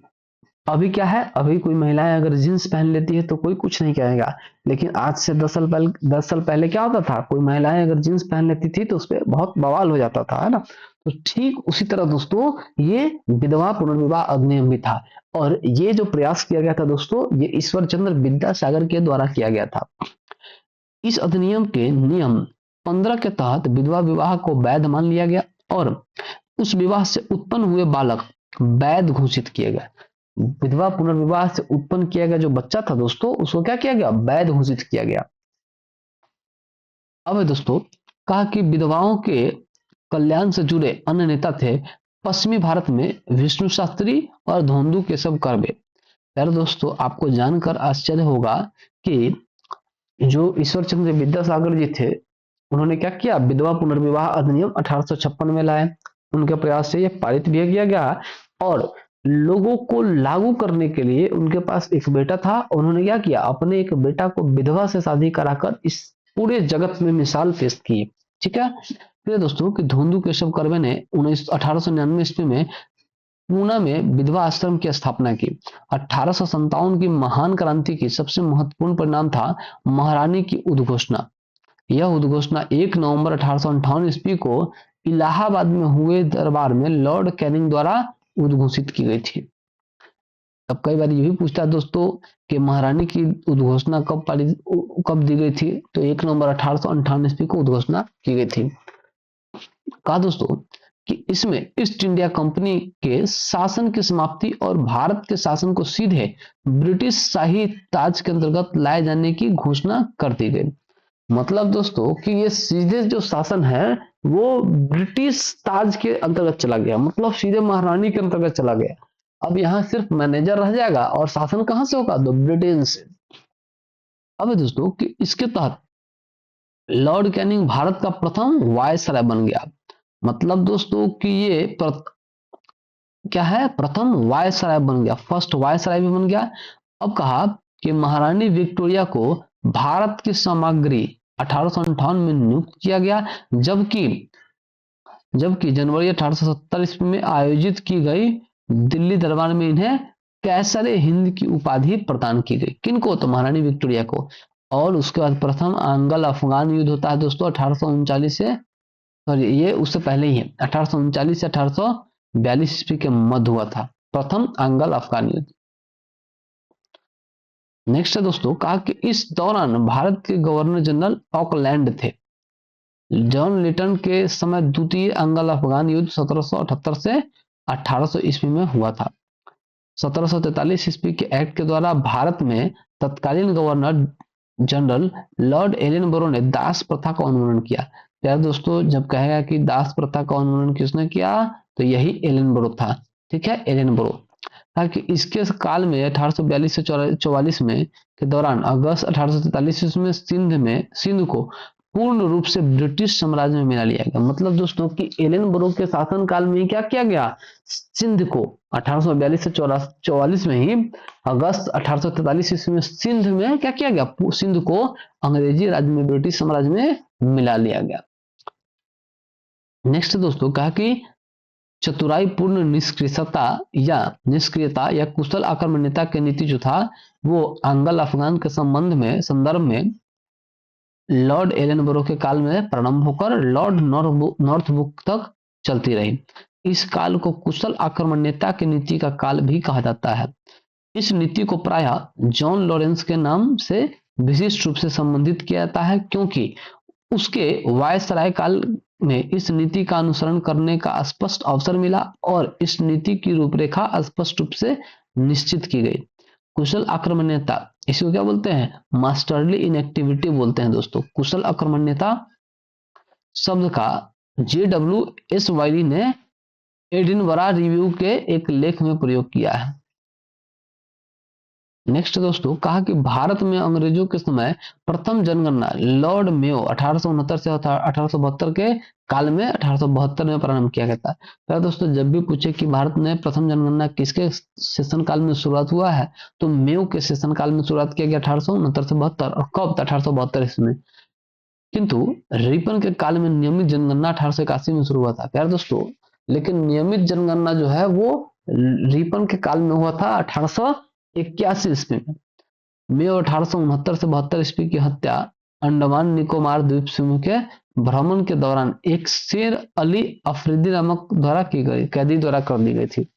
अभी क्या है, अभी कोई महिलाएं अगर जींस पहन लेती है तो कोई कुछ नहीं कहेगा। लेकिन आज से 10 साल पहले क्या होता था, कोई महिलाएं अगर जींस पहन लेती थी तो उस पर बहुत बवाल हो जाता था, है ना। तो ठीक उसी तरह दोस्तों ये विधवा पुनर्विवाह अधिनियम भी था। और ये जो प्रयास किया गया था दोस्तों, ये ईश्वर चंद्र विद्यासागर के द्वारा किया गया था। इस अधिनियम के नियम 15 के तहत विधवा विवाह को वैध मान लिया गया और उस विवाह से उत्पन्न हुए बालक वैध घोषित किए गए। विधवा पुनर्विवाह से उत्पन्न किया गया जो बच्चा था दोस्तों उसको क्या किया गया? वैध घोषित किया गया। अब दोस्तों कहा कि विधवाओं के कल्याण से जुड़े अन्य नेता थे पश्चिमी भारत में विष्णु शास्त्री और धोंदू केशव कर्वे। यार दोस्तों आपको जानकर आश्चर्य होगा कि जो ईश्वर चंद्र विद्यासागर जी थे उन्होंने क्या किया? विधवा पुनर्विवाह अधिनियम 1856 में लाए। उनके प्रयास से यह पारित भी किया गया और लोगों को लागू करने के लिए उनके पास एक बेटा था। उन्होंने क्या किया? अपने एक बेटा को विधवा से शादी कराकर इस पूरे जगत में मिसाल पेश की। ठीक है। फिर दोस्तों कि धोंदू केशव कर्वे ने 1899 ईस्वी में पूना में विधवा आश्रम की स्थापना की। 1857 की महान क्रांति की सबसे महत्वपूर्ण परिणाम था महारानी की उद्घोषणा। यह उद्घोषणा 1 नवंबर 1858 ईस्वी को इलाहाबाद में हुए दरबार में लॉर्ड कैनिंग द्वारा उद्घोषित की गई थी। अब कई बार ये भी पूछता है दोस्तों कि महारानी की उद्घोषणा कब दी गई थी? तो 1 नवंबर 1858 ईस्वी को उद्घोषणा की गई थी। कहा दोस्तों कि इसमें ईस्ट इंडिया कंपनी के शासन की समाप्ति और भारत के शासन को सीधे ब्रिटिश शाही ताज के अंतर्गत लाए जाने की घोषणा कर दी गई। मतलब दोस्तों कि ये सीधे जो शासन है वो ब्रिटिश ताज के अंतर्गत चला गया, मतलब सीधे महारानी के अंतर्गत चला गया। अब यहाँ सिर्फ मैनेजर रह जाएगा और शासन कहां से होगा? तो ब्रिटेन से। अब दोस्तों कि इसके तहत लॉर्ड कैनिंग भारत का प्रथम वायसराय बन गया। मतलब दोस्तों कि ये क्या है? प्रथम वायसराय बन गया, फर्स्ट वायसराय भी बन गया। अब कहा कि महारानी विक्टोरिया को भारत की सामग्री 1858 में नियुक्त किया गया, जबकि जनवरी 1870 ईस्वी में आयोजित की गई दिल्ली दरबार में इन्हें कैसरे हिंद की उपाधि प्रदान की गई। किनको? तो महारानी विक्टोरिया को। और उसके बाद प्रथम आंग्ल अफगान युद्ध होता है दोस्तों 1839 से, सॉरी ये उससे पहले ही है, 1839 से 1842 ईस्वी के मध्य हुआ था प्रथम आंग्ल अफगान युद्ध। नेक्स्ट है दोस्तों कहा कि इस दौरान भारत के गवर्नर जनरल ऑकलैंड थे। जॉन लिटन के समय द्वितीय आंग्ल अफगान युद्ध 1778 से 1800 ईस्वी में हुआ था। 1743 ईस्वी के एक्ट के द्वारा भारत में तत्कालीन गवर्नर जनरल लॉर्ड एलन बोरो ने दास प्रथा का उन्मूलन किया। यार दोस्तों, जब कहेगा कि दास प्रथा का उन्मूलन किसने किया, तो यही एलन ब्रो था। ठीक है, एलन ब्रो। ताकि इसके काल में 1842 से 44 में के दौरान अगस्त 1843 में सिंध को पूर्ण रूप से ब्रिटिश साम्राज्य में मिला लिया गया। मतलब दोस्तों कि एलन ब्रो के शासन काल में क्या किया गया, सिंध को 1842 से 44 में ही अगस्त 1843 ईस्वी में सिंध में क्या किया गया, सिंध को अंग्रेजी राज्य में, ब्रिटिश साम्राज्य में मिला लिया गया। नेक्स्ट दोस्तों कहा कि चतुराईपूर्ण निष्क्रियता या कुशल आक्रमणीयता की नीति जो था वो अंगल अफगान के संदर्भ में लॉर्ड एलनबरो के काल में प्रारंभ होकर लॉर्ड नॉर्थब्रुक तक चलती रही। इस काल को कुशल आक्रमणीयता की नीति का काल भी कहा जाता है। इस नीति को प्रायः जॉन लॉरेंस के नाम से विशिष्ट रूप से संबंधित किया जाता है, क्योंकि उसके वायसराय काल में इस नीति का अनुसरण करने का स्पष्ट अवसर मिला और इस नीति की रूपरेखा स्पष्ट रूप से निश्चित की गई। कुशल आक्रमण्यता, इसको क्या बोलते हैं, मास्टरली इनएक्टिविटी बोलते हैं दोस्तों। कुशल आक्रमण्यता शब्द का JW S वाइली ने एडिनबरा रिव्यू के एक लेख में प्रयोग किया है। नेक्स्ट दोस्तों कहा कि भारत में अंग्रेजों के समय प्रथम जनगणना लॉर्ड मेयो 1869 से 1872 के काल में 1872 में प्रारंभ किया गया था। तो दोस्तों जब भी पूछे कि भारत में प्रथम जनगणना किसके शासन काल में शुरुआत हुआ है, तो मेयो के शासन काल में शुरुआत किया गया 1869 से 72, और कब, 1872 इसमें। किंतु रिपन के काल में नियमित जनगणना 1881 में शुरू हुआ था प्यार दोस्तों। लेकिन नियमित जनगणना जो है वो रिपन के काल में हुआ था 1881 ईस्वी में। मई 1869 से 72 ईस्वी की हत्या अंडमान निकोबार द्वीप समूह के भ्रमण के दौरान एक शेर अली अफरीदी नामक द्वारा की गई, कैदी द्वारा कर दी गई थी।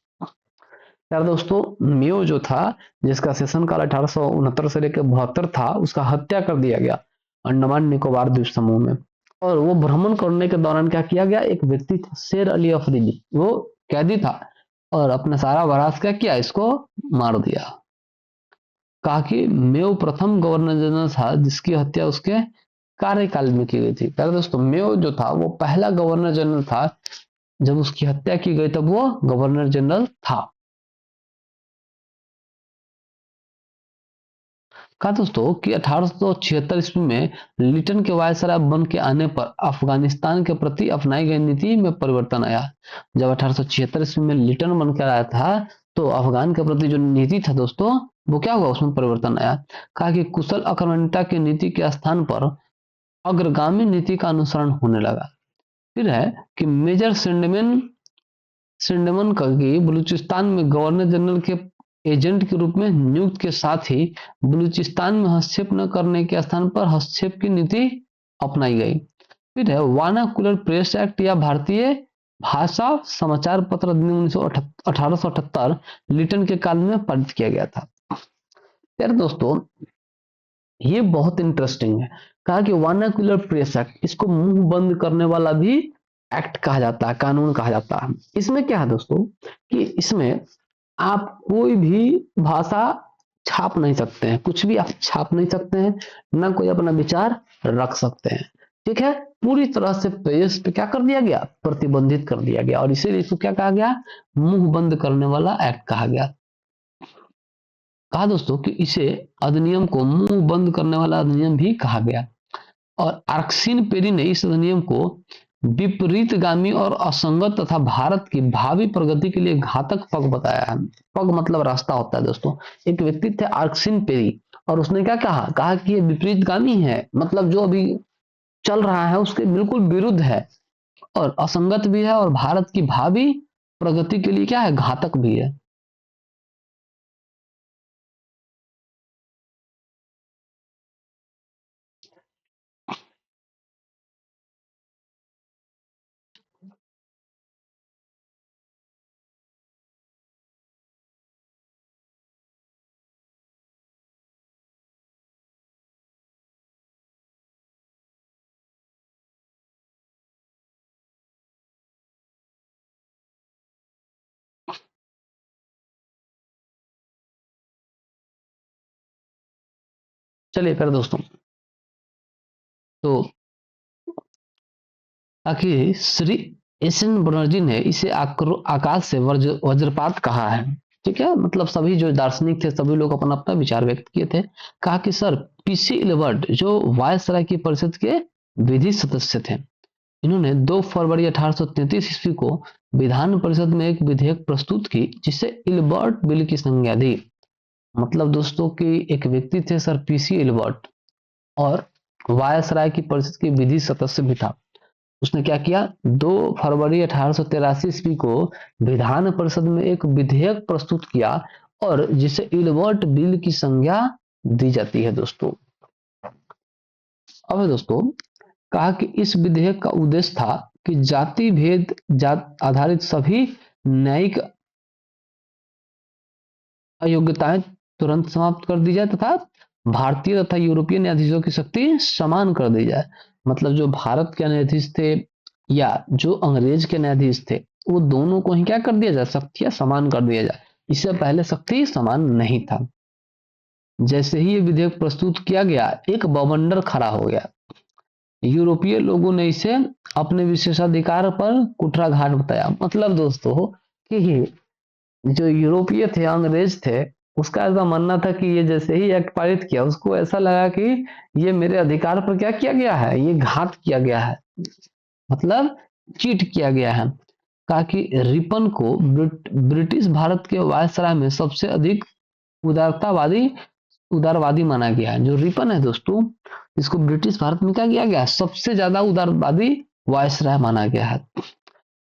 यार दोस्तों मेयो जो था, जिसका शासन काल 1869 से लेकर 72 था, उसका हत्या कर दिया गया अंडमान निकोबार द्वीप समूह में। और वो भ्रमण करने के दौरान क्या किया गया, एक व्यक्ति था शेर अली अफरीदी, वो कैदी था और अपना सारा वरास क्या किया, इसको मार दिया। कहा कि मेयो प्रथम गवर्नर जनरल था जिसकी हत्या उसके कार्यकाल में की गई थी। प्यारे दोस्तों मेयो जो था वो पहला गवर्नर जनरल था, जब उसकी हत्या की गई तब वो गवर्नर जनरल था। कहा दोस्तों कि 1876 ईस्वी में लिटन के वायसराय बन के आने पर अफगानिस्तान के प्रति अपनाई गई नीति में परिवर्तन आया। जब 1876 ईस्वी में लिटन बनकर आया था, तो अफगान के प्रति जो नीति था दोस्तों, वो क्या हुआ, उसमें परिवर्तन आया। कहा कि कुशल आक्रमणीयता की नीति के स्थान पर अग्रगामी नीति का अनुसरण होने लगा। फिर है कि मेजर सिंडमन की बलूचिस्तान में गवर्नर जनरल के एजेंट के रूप में नियुक्त के साथ ही बलूचिस्तान में हस्तक्षेप न करने के स्थान पर हस्तक्षेप की नीति अपनाई गई। फिर है वानाकुलर प्रेस एक्ट या भारतीय भाषा समाचार पत्र अधिनियम 1878 लिटन के काल में पारित किया गया था। यार दोस्तों ये बहुत इंटरेस्टिंग है। कहा कि वानाकुलर प्रेस एक्ट, इसको मुंह बंद करने वाला भी एक्ट कहा जाता है, कानून कहा जाता है। इसमें क्या है दोस्तों कि इसमें आप कोई भी भाषा छाप नहीं सकते हैं, कुछ भी आप छाप नहीं सकते हैं, ना कोई अपना विचार रख सकते हैं। ठीक है, पूरी तरह से प्रेस पे क्या कर दिया गया, प्रतिबंधित कर दिया गया, और इसीलिए इसको क्या कहा गया, मुंह बंद करने वाला एक्ट कहा गया। कहा दोस्तों कि इसे अधिनियम को मुंह बंद करने वाला अधिनियम भी कहा गया। और आर्क्सिन पेरी ने इस अधिनियम को विपरीतगामी और असंगत तथा भारत की भावी प्रगति के लिए घातक पग बताया है। पग मतलब रास्ता होता है दोस्तों। एक व्यक्ति थे आर्क्सिन पेरी, और उसने क्या कहा, कहा कि ये विपरीतगामी है, मतलब जो अभी चल रहा है उसके बिल्कुल विरुद्ध है, और असंगत भी है, और भारत की भावी प्रगति के लिए क्या है, घातक भी है। चलिए फिर दोस्तों, तो ताकि श्री एस एन बनर्जी ने इसे आकाश से वज्रपात कहा है। ठीक है, मतलब सभी जो दार्शनिक थे सभी लोग अपना अपना विचार व्यक्त किए थे। कहा कि सर पीसी इलबर्ट जो वायसराय की परिषद के विधि सदस्य थे, इन्होंने 2 फरवरी 1833 ईस्वी को विधान परिषद में एक विधेयक प्रस्तुत की जिसे इलबर्ट बिल की संज्ञा दी। मतलब दोस्तों कि एक व्यक्ति थे सर पीसी इलबर्ट, और वायसराय की परिषद के विधि सदस्य भी था। उसने क्या किया, 2 फरवरी 1883 ईस्वी को विधान परिषद में एक विधेयक प्रस्तुत किया और जिसे इलबर्ट बिल की संज्ञा दी जाती है दोस्तों। अब दोस्तों कहा कि इस विधेयक का उद्देश्य था कि जाति भेद जात आधारित सभी न्यायिक अयोग्यताएं तुरंत समाप्त कर दी जाए तथा भारतीय तथा यूरोपीय न्यायाधीशों की शक्ति समान कर दी जाए। मतलब जो भारत के न्यायाधीश थे या जो अंग्रेज के न्यायाधीश थे, वो दोनों को ही क्या कर दिया जाए, शक्तियां समान कर दिया जाए। इससे पहले शक्ति समान नहीं था। जैसे ही ये विधेयक प्रस्तुत किया गया, एक बवंडर खड़ा हो गया। यूरोपीय लोगों ने इसे अपने विशेषाधिकार पर कुठाराघात बताया। मतलब दोस्तों कि जो यूरोपीय थे, अंग्रेज थे, उसका ऐसा मानना था कि ये जैसे ही एक्ट पारित किया, उसको ऐसा लगा कि ये मेरे अधिकार पर क्या किया गया है, ये घात किया गया है, मतलब चीट किया गया है। कहा कि रिपन को ब्रिटिश भारत के वायसराय में सबसे अधिक उदारतावादी उदारवादी माना गया है। जो रिपन है दोस्तों, इसको ब्रिटिश भारत में क्या किया गया, सबसे ज्यादा उदारवादी वायसराय माना गया है।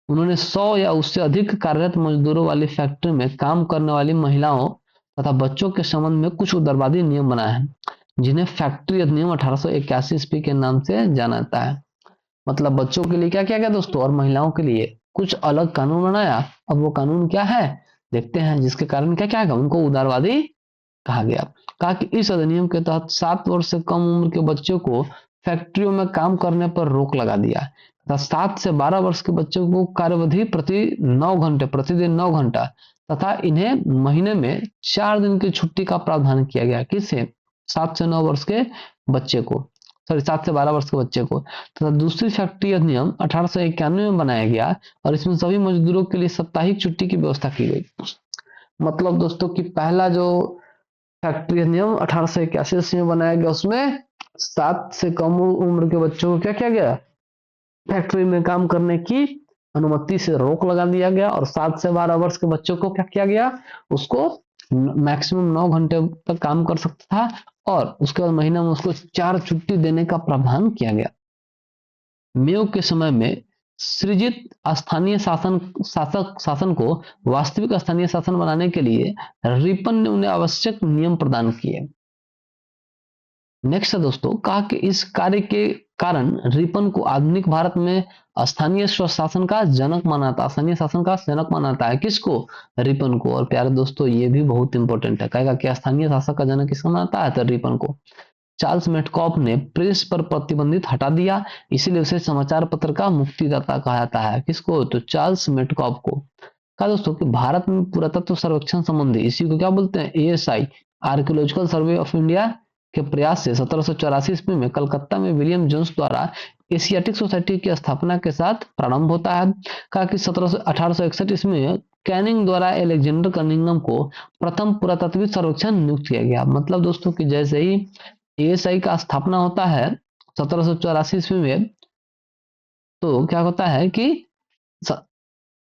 उन्होंने 100 या उससे अधिक कार्यरत मजदूरों वाली फैक्ट्री में काम करने वाली महिलाओं तथा बच्चों के संबंध में कुछ उदारवादी नियम बनाए हैं, जिन्हें फैक्ट्री अधिनियम 1881 ईस्वी के नाम से जाना जाता है। मतलब बच्चों के लिए क्या किया गया दोस्तों, और महिलाओं के लिए कुछ अलग कानून बनाया। अब वो कानून क्या है देखते हैं, जिसके कारण क्या क्या उनको उदारवादी कहा गया। कहा कि इस अधिनियम के तहत 7 वर्ष से कम उम्र के बच्चों को फैक्ट्रियों में काम करने पर रोक लगा दिया तथा 7 से 12 वर्ष के बच्चों को कार्यवधि प्रति 9 घंटे प्रतिदिन 9 घंटा तथा इन्हें महीने में 4 दिन की छुट्टी का प्रावधान किया गया। किसे, 7 से 9 वर्ष के बच्चे को, सॉरी 7 से 12 वर्ष के बच्चे को। तथा दूसरी फैक्ट्री अधिनियम 1891 में बनाया गया और इसमें सभी मजदूरों के लिए साप्ताहिक छुट्टी की व्यवस्था की गई। मतलब दोस्तों कि पहला जो फैक्ट्री अधिनियम 1881 में बनाया गया, उसमें 7 से कम उम्र के बच्चों को क्या किया गया, फैक्ट्री में काम करने की अनुमति से रोक लगा दिया गया। और 7 से 12 वर्ष के बच्चों को क्या किया गया, उसको मैक्सिमम 9 घंटे तक काम कर सकता था और उसके बाद महीना में उसको 4 छुट्टी देने का प्रावधान किया गया। मेयो के समय में सृजित स्थानीय शासन को वास्तविक स्थानीय शासन बनाने के लिए रिपन ने उन्हें आवश्यक नियम प्रदान किए। नेक्स्ट है दोस्तों, कहा कि इस कार्य के कारण रिपन को आधुनिक भारत में स्थानीय स्वशासन का जनक माना स्थानीय शासन का जनक मानाता है। किसको, रिपन को। और प्यारे दोस्तों ये भी बहुत इंपॉर्टेंट है, कहेगा कि स्थानीय शासक का जनक किसको मानता है, तो रिपन को। चार्ल्स मेटकॉफ ने प्रेस पर प्रतिबंधित हटा दिया, इसीलिए उसे समाचार पत्र का मुक्तिदाता कहा जाता है। किसको, तो चार्ल्स मेटकॉफ को। कहा दोस्तों कि भारत में पुरातत्व सर्वेक्षण संबंधी, इसी को क्या बोलते हैं, ASI, archaeological survey of India के प्रयास से 1784 ईस्वी में कलकत्ता में विलियम जोन्स द्वारा एशियाटिक सोसाइटी की स्थापना के साथ प्रारंभ होता है। कहा कि 1861 ईस्वी में कैनिंग द्वारा एलेक्जेंडर कनिंगम को प्रथम पुरातत्विक सर्वेक्षण नियुक्त किया गया। मतलब दोस्तों कि जैसे ही एएसआई का स्थापना होता है 1784 ईस्वी में, तो क्या होता है कि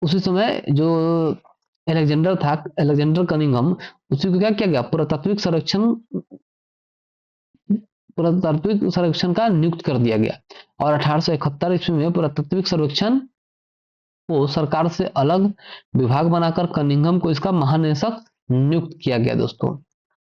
उसी समय जो एलेक्जेंडर कनिंगम, उसी को क्या किया गया, पुरातात्विक सर्वेक्षण का नियुक्त कर दिया गया। और 1871 ईस्वी में पुरातात्विक सर्वेक्षण को सरकार से अलग विभाग बनाकर कनिंघम को इसका महानिदेशक नियुक्त किया गया दोस्तों।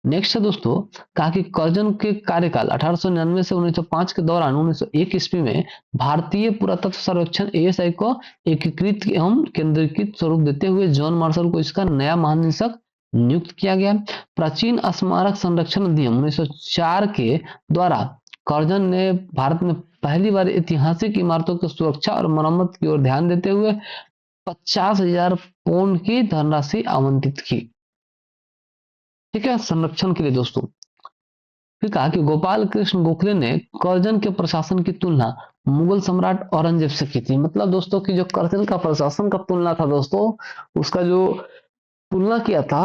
नेक्स्ट है दोस्तों, कहा कि कर्जन के कार्यकाल 1899 से 1905 के दौरान 1901 ईस्वी में भारतीय पुरातत्व सर्वेक्षण एएसआई को एकीकृत एवं केंद्रीकृत स्वरूप देते हुए जॉन मार्शल को इसका नया महानिदेशक नियुक्त किया गया। प्राचीन स्मारक संरक्षण अधिनियम 1904 के द्वारा कर्जन ने भारत में पहली बार ऐतिहासिक इमारतों की सुरक्षा और मरम्मत की ओर ध्यान देते हुए 50,000 पाउंड की धनराशि आवंटित की। ठीक है, संरक्षण के लिए दोस्तों। फिर कहा कि गोपाल कृष्ण गोखले ने करजन के प्रशासन की तुलना मुगल सम्राट औरंगजेब से की थी। मतलब दोस्तों की जो करजन का प्रशासन का तुलना था दोस्तों, उसका जो तुलना किया था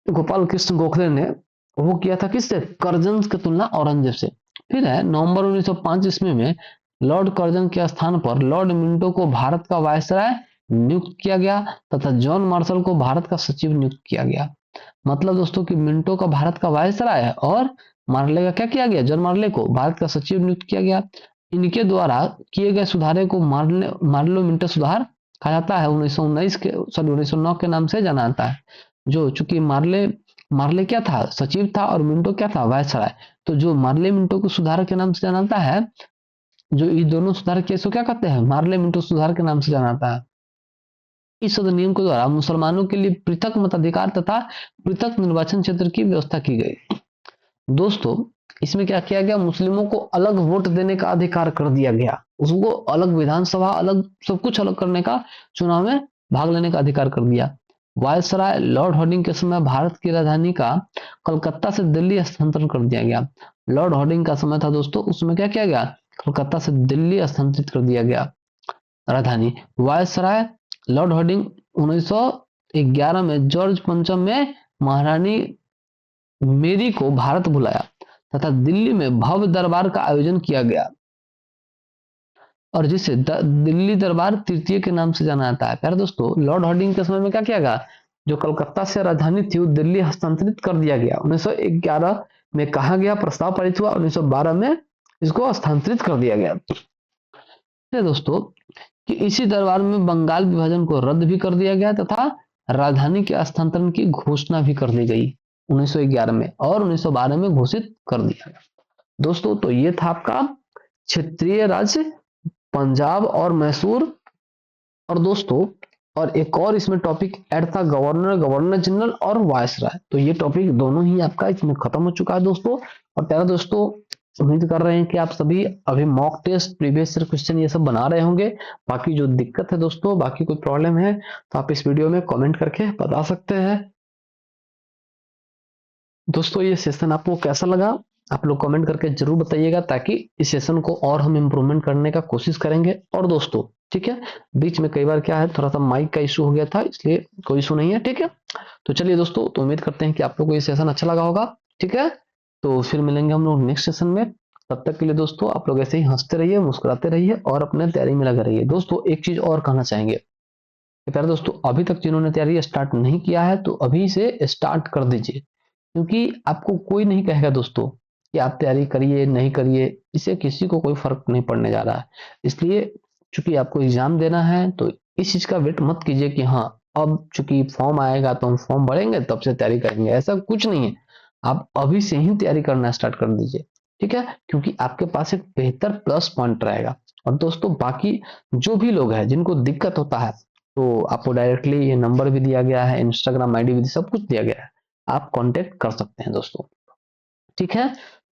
गोपाल कृष्ण गोखले ने, वो किया था किससे? करजन की तुलना औरंगजेब से। फिर है नवंबर 1905 ईस्वी में लॉर्ड कर्जन के स्थान पर लॉर्ड मिंटो को भारत का वायसराय नियुक्त किया गया तथा जॉन मार्शल को भारत का सचिव नियुक्त किया गया। मतलब दोस्तों कि मिंटो का भारत का वायसराय है और मार्ले का क्या किया गया? जॉन मार्ले को भारत का सचिव नियुक्त किया गया। इनके द्वारा किए गए सुधारे को मार्लो मिंटो सुधार कहा जाता है। 1919 के 1909 के नाम से जाना जाता है। जो चूंकि मार्ले मार्ले क्या था? सचिव था और मिंटो क्या था? वायसराय। तो जो मार्ले मिंटो को सुधार के नाम से जाना जाता है, जो ये दोनों सुधार किए इसको क्या कहते हैं? मार्ले मिंटो सुधार के नाम से जाना जाता है। इस अधिनियम के द्वारा मुसलमानों के लिए पृथक मताधिकार तथा पृथक निर्वाचन क्षेत्र की व्यवस्था की गई। दोस्तों इसमें क्या किया गया? मुस्लिमों को अलग वोट देने का अधिकार कर दिया गया, उसको अलग विधानसभा, अलग सब कुछ अलग करने का, चुनाव में भाग लेने का अधिकार कर दिया। वायसराय लॉर्ड हार्डिंग के समय भारत की राजधानी का कलकत्ता से दिल्ली स्थानांतरण कर दिया गया। लॉर्ड हार्डिंग का समय था दोस्तों, उसमें क्या किया गया? कलकत्ता से दिल्ली स्थानांतरित कर दिया गया राजधानी। वायसराय लॉर्ड हार्डिंग 1911 में जॉर्ज पंचम में महारानी मेरी को भारत बुलाया तथा दिल्ली में भव्य दरबार का आयोजन किया गया और जिसे दिल्ली दरबार तृतीय के नाम से जाना जाता है। प्यारे दोस्तों लॉर्ड हार्डिंग के समय में क्या किया गया? जो कलकत्ता से राजधानी थी वो दिल्ली हस्तांतरित कर दिया गया। 1911 में कहा गया, प्रस्ताव पारित हुआ, 1912 में इसको स्थानांतरित कर दिया गया। दोस्तों कि इसी दरबार में बंगाल विभाजन को रद्द भी कर दिया गया तथा राजधानी के हस्तांतरण की घोषणा भी कर दी गई 1911 में और 1912 में घोषित कर दिया गया। दोस्तों तो ये था आपका क्षेत्रीय राज्य पंजाब और मैसूर। और दोस्तों और एक और इसमें टॉपिक ऐड था गवर्नर, गवर्नर जनरल और वायसराय। तो ये टॉपिक दोनों ही आपका इसमें खत्म हो चुका है दोस्तों। और प्यारे दोस्तों उम्मीद कर रहे हैं कि आप सभी अभी mock test, previous year question ये सब बना रहे होंगे। बाकी जो दिक्कत है दोस्तों, बाकी कोई प्रॉब्लम है तो आप इस वीडियो में कमेंट करके बता सकते हैं। दोस्तों ये सेशन आपको कैसा लगा आप लोग कमेंट करके जरूर बताइएगा, ताकि इस सेशन को और हम इम्प्रूवमेंट करने का कोशिश करेंगे। और दोस्तों ठीक है, बीच में कई बार क्या है, थोड़ा सा माइक का इशू हो गया था, इसलिए कोई इशू नहीं है। ठीक है, तो चलिए दोस्तों, तो उम्मीद करते हैं कि आप लोग को ये सेशन अच्छा लगा होगा। ठीक है, तो फिर मिलेंगे हम लोग नेक्स्ट सेशन में। तब तक के लिए दोस्तों आप लोग ऐसे ही हंसते रहिए, मुस्कुराते रहिए और अपने तैयारी में लगे रहिए। दोस्तों एक चीज और कहना चाहेंगे, प्यारे दोस्तों अभी तक जिन्होंने तैयारी स्टार्ट नहीं किया है तो अभी से स्टार्ट कर दीजिए, क्योंकि आपको कोई नहीं कहेगा दोस्तों कि आप तैयारी करिए नहीं करिए, इससे किसी को कोई फर्क नहीं पड़ने जा रहा है। इसलिए चूंकि आपको एग्जाम देना है तो इस चीज का वेट मत कीजिए कि हाँ अब चूंकि फॉर्म आएगा तो हम फॉर्म भरेंगे तब से तैयारी करेंगे, ऐसा कुछ नहीं है। आप अभी से ही तैयारी करना स्टार्ट कर दीजिए। ठीक है, क्योंकि आपके पास एक बेहतर प्लस पॉइंट रहेगा। और दोस्तों बाकी जो भी लोग हैं जिनको दिक्कत होता है, तो आपको डायरेक्टली ये नंबर भी दिया गया है, इंस्टाग्राम आईडी भी सब कुछ दिया गया है, आप कांटेक्ट कर सकते हैं दोस्तों। ठीक है,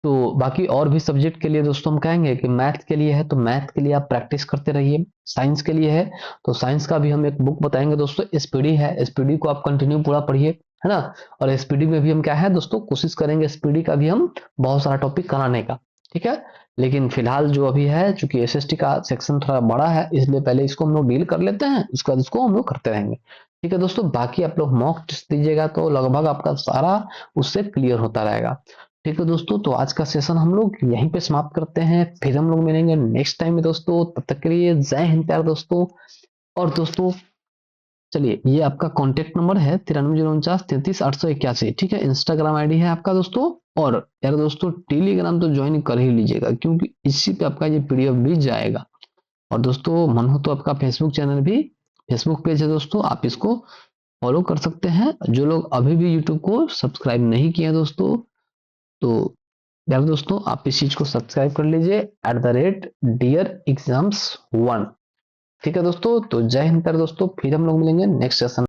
तो बाकी और भी सब्जेक्ट के लिए दोस्तों हम कहेंगे कि मैथ के लिए है तो मैथ के लिए आप प्रैक्टिस करते रहिए। साइंस के लिए है तो साइंस का भी हम एक बुक बताएंगे दोस्तों, एसपीडी है, एसपीडी को आप कंटिन्यू पूरा पढ़िए, है ना। और एसपीडी में भी हम क्या है दोस्तों, कोशिश करेंगे एसपीडी का भी हम बहुत सारा टॉपिक कराने का। ठीक है, लेकिन फिलहाल जो अभी है, चूंकि एसएसटी का सेक्शन थोड़ा बड़ा है, इसलिए पहले इसको हम लोग डील कर लेते हैं, उसके बाद इसको हम लोग करते रहेंगे। ठीक है दोस्तों, बाकी आप लोग मॉक टेस्ट दीजिएगा तो लगभग आपका सारा उससे क्लियर होता रहेगा। ठीक है दोस्तों, तो आज का सेशन हम लोग यहीं पे समाप्त करते हैं, फिर हम लोग मिलेंगे नेक्स्ट टाइम में दोस्तों। तब तक के लिए जय हिंद प्यारे दोस्तों। और दोस्तों चलिए, ये आपका कॉन्टेक्ट नंबर है 9349 33 881। ठीक है, इंस्टाग्राम आईडी है आपका दोस्तों। और यार दोस्तों टेलीग्राम तो ज्वाइन कर ही लीजिएगा, क्योंकि इसी पे आपका ये पीडीएफ भी जाएगा। और दोस्तों मन हो तो आपका फेसबुक चैनल भी, फेसबुक पेज है दोस्तों, आप इसको फॉलो कर सकते हैं। जो लोग अभी भी यूट्यूब को सब्सक्राइब नहीं किए दोस्तों, तो यार दोस्तों आप इस चीज को सब्सक्राइब कर लीजिए, @DearExams1। ठीक है दोस्तों, तो जय हिंद प्यारे दोस्तों, फिर हम लोग मिलेंगे नेक्स्ट सेशन।